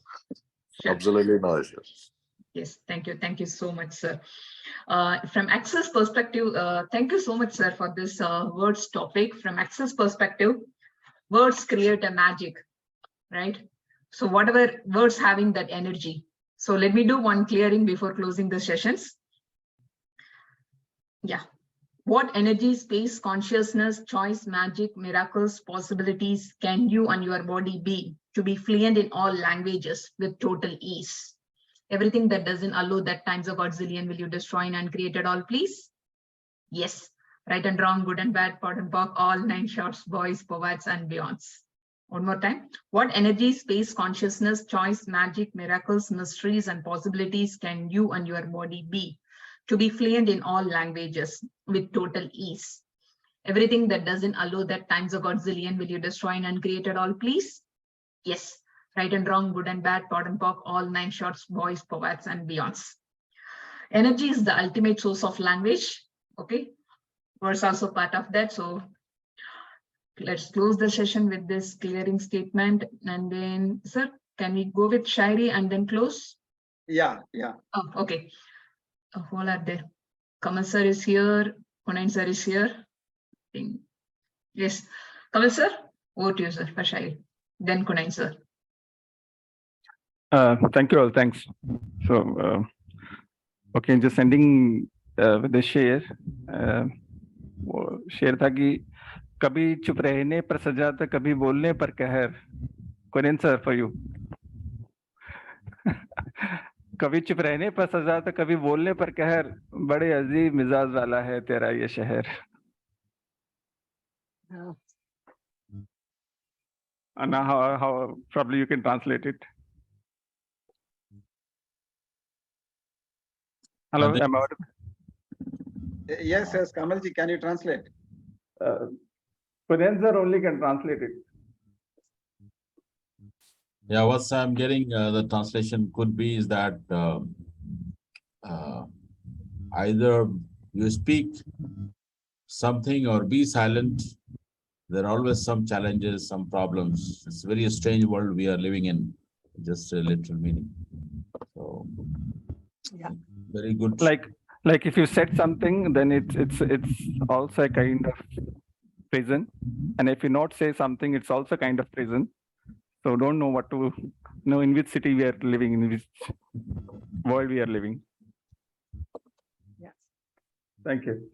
sure. Absolutely no issues. Yes, thank you. Thank you so much, sir. From Access perspective, thank you so much, sir, for this words topic. From Access perspective, words create a magic, right? So whatever words having that energy. So let me do one clearing before closing the sessions. Yeah. What energy, space, consciousness, choice, magic, miracles, possibilities can you and your body be to be fluent in all languages with total ease? Everything that doesn't allow that times of auxilium will you destroy and create it all, please? Yes. Right and wrong, good and bad, pot and pock, all 9 shorts, boys, poets, and beyonds. One more time. What energy, space, consciousness, choice, magic, miracles, mysteries, and possibilities can you and your body be to be fluent in all languages with total ease? Everything that doesn't allow that times a godzillion, will you destroy and uncreate it all, please? Yes. Right and wrong, good and bad, pot and pock, all 9 shorts, boys, poets, and beyonds. Energy is the ultimate source of language. Okay. Words also part of that. So let's close the session with this clearing statement. And then, sir, can we go with Shairi and then close? Yeah. Oh, okay. All are there. Kamal sir is here. Hunain sir is here. Yes. Kamal sir, over to you, sir, for Shairi. Then Hunain sir. Thank you all. Thanks. So, okay, just ending with the share. शेर था कि कभी चुप रहने पर सजा तो कभी बोलने पर कहर. Korean sir, for you. कभी चुप रहने पर सजा तो कभी बोलने पर कहर, बड़े अजीब मिजाज वाला है तेरा ये शहर. And how probably you can translate it. Hello, am I audible? Yes, Kamalji, can you translate? Korean sir only can translate it. Yeah, what I'm getting the translation could be is that either you speak something or be silent. There are always some challenges, some problems. It's a very strange world we are living in. Just a literal meaning. So, yeah, very good. Like if you said something, then it's also a kind of prison, and if you not say something, it's also kind of prison. So don't know what to know in which city we are living, in which world we are living. Yes. Thank you.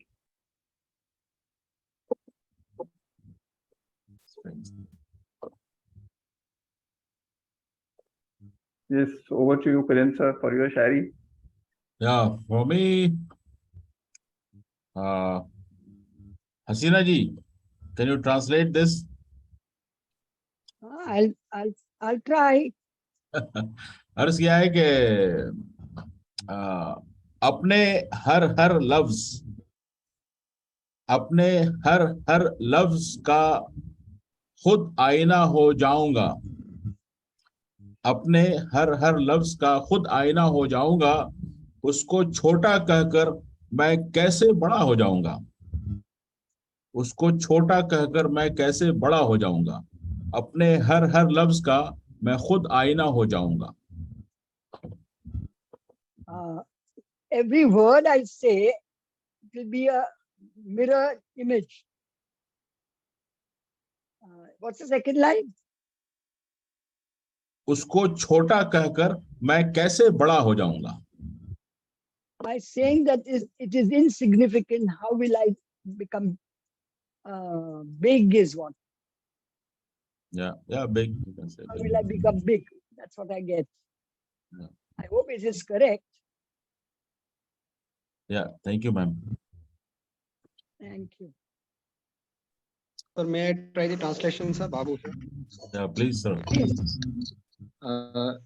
Yes, over to you, Karan sir, for your Shari. Yeah, for me, Hasina ji, can you translate this? I'll try. अर्ज किया है कि अपने हर लफ्ज का खुद आईना हो जाऊंगा. अपने हर लफ्ज का खुद आईना हो जाऊंगा. उसको छोटा कहकर मैं कैसे बड़ा हो जाऊंगा. उसको छोटा कहकर मैं कैसे बड़ा हो जाऊंगा. अपने हर लफ्ज का मैं खुद आईना हो जाऊंगा. Every word I say will be a mirror image. What's the second line? उसको छोटा कहकर मैं कैसे बड़ा हो जाऊंगा. By saying that it is insignificant, how will I become big is what? Yeah, big. You can say how big. will I become big? That's what I get. Yeah. I hope it is correct. Yeah, thank you, ma'am. Thank you. Sir, may I try the translation, sir? Babu, sir. Yeah, please, sir. Please.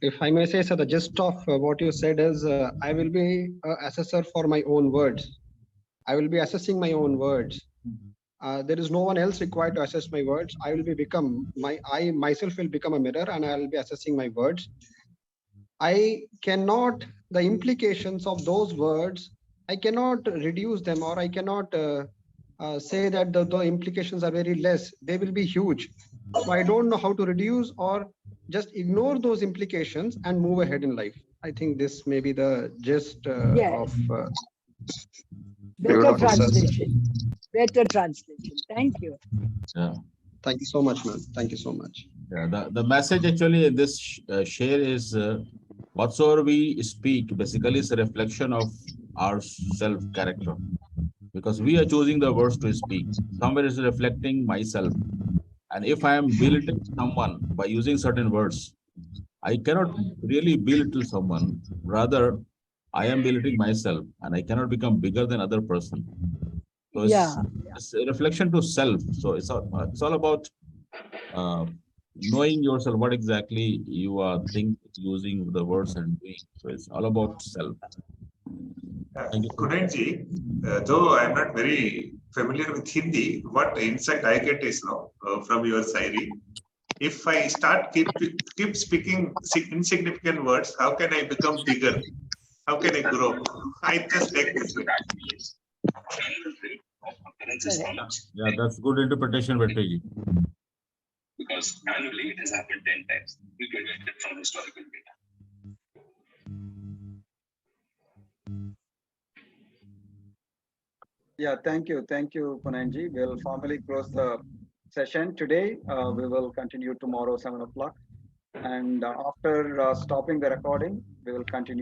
If I may say, sir, the gist of what you said is I will be an assessor for my own words. I will be assessing my own words. There is no one else required to assess my words. I myself will become a mirror and I will be assessing my words. I cannot, the implications of those words, I cannot reduce them, or I cannot say that the implications are very less. They will be huge. So I don't know how to reduce or just ignore those implications and move ahead in life. I think this may be the gist of better translation. Better translation. Thank you. Yeah. Thank you so much, ma'am. Thank you so much. Yeah, the message actually in this share is whatsoever we speak basically is a reflection of our self character, because we are choosing the words to speak. Somewhere is reflecting myself, and if I am belittling someone by using certain words, I cannot really belittle someone. Rather, I am belittling myself, and I cannot become bigger than other person. So it's a reflection to self. So it's all about knowing yourself, what exactly you are using the words and doing. So it's all about self. Thank you. Kunenji, though I'm not very familiar with Hindi, what insight I get is now from your side. If I start keep speaking insignificant words, how can I become bigger? How can I grow? I just take this way. Yeah, that's good interpretation, Vettaji. Because manually it has happened 10 times. We can get it from historical data. Yeah, thank you, Kunenji. We'll formally close the session today. We will continue tomorrow 7 o'clock, and after stopping the recording, we will continue.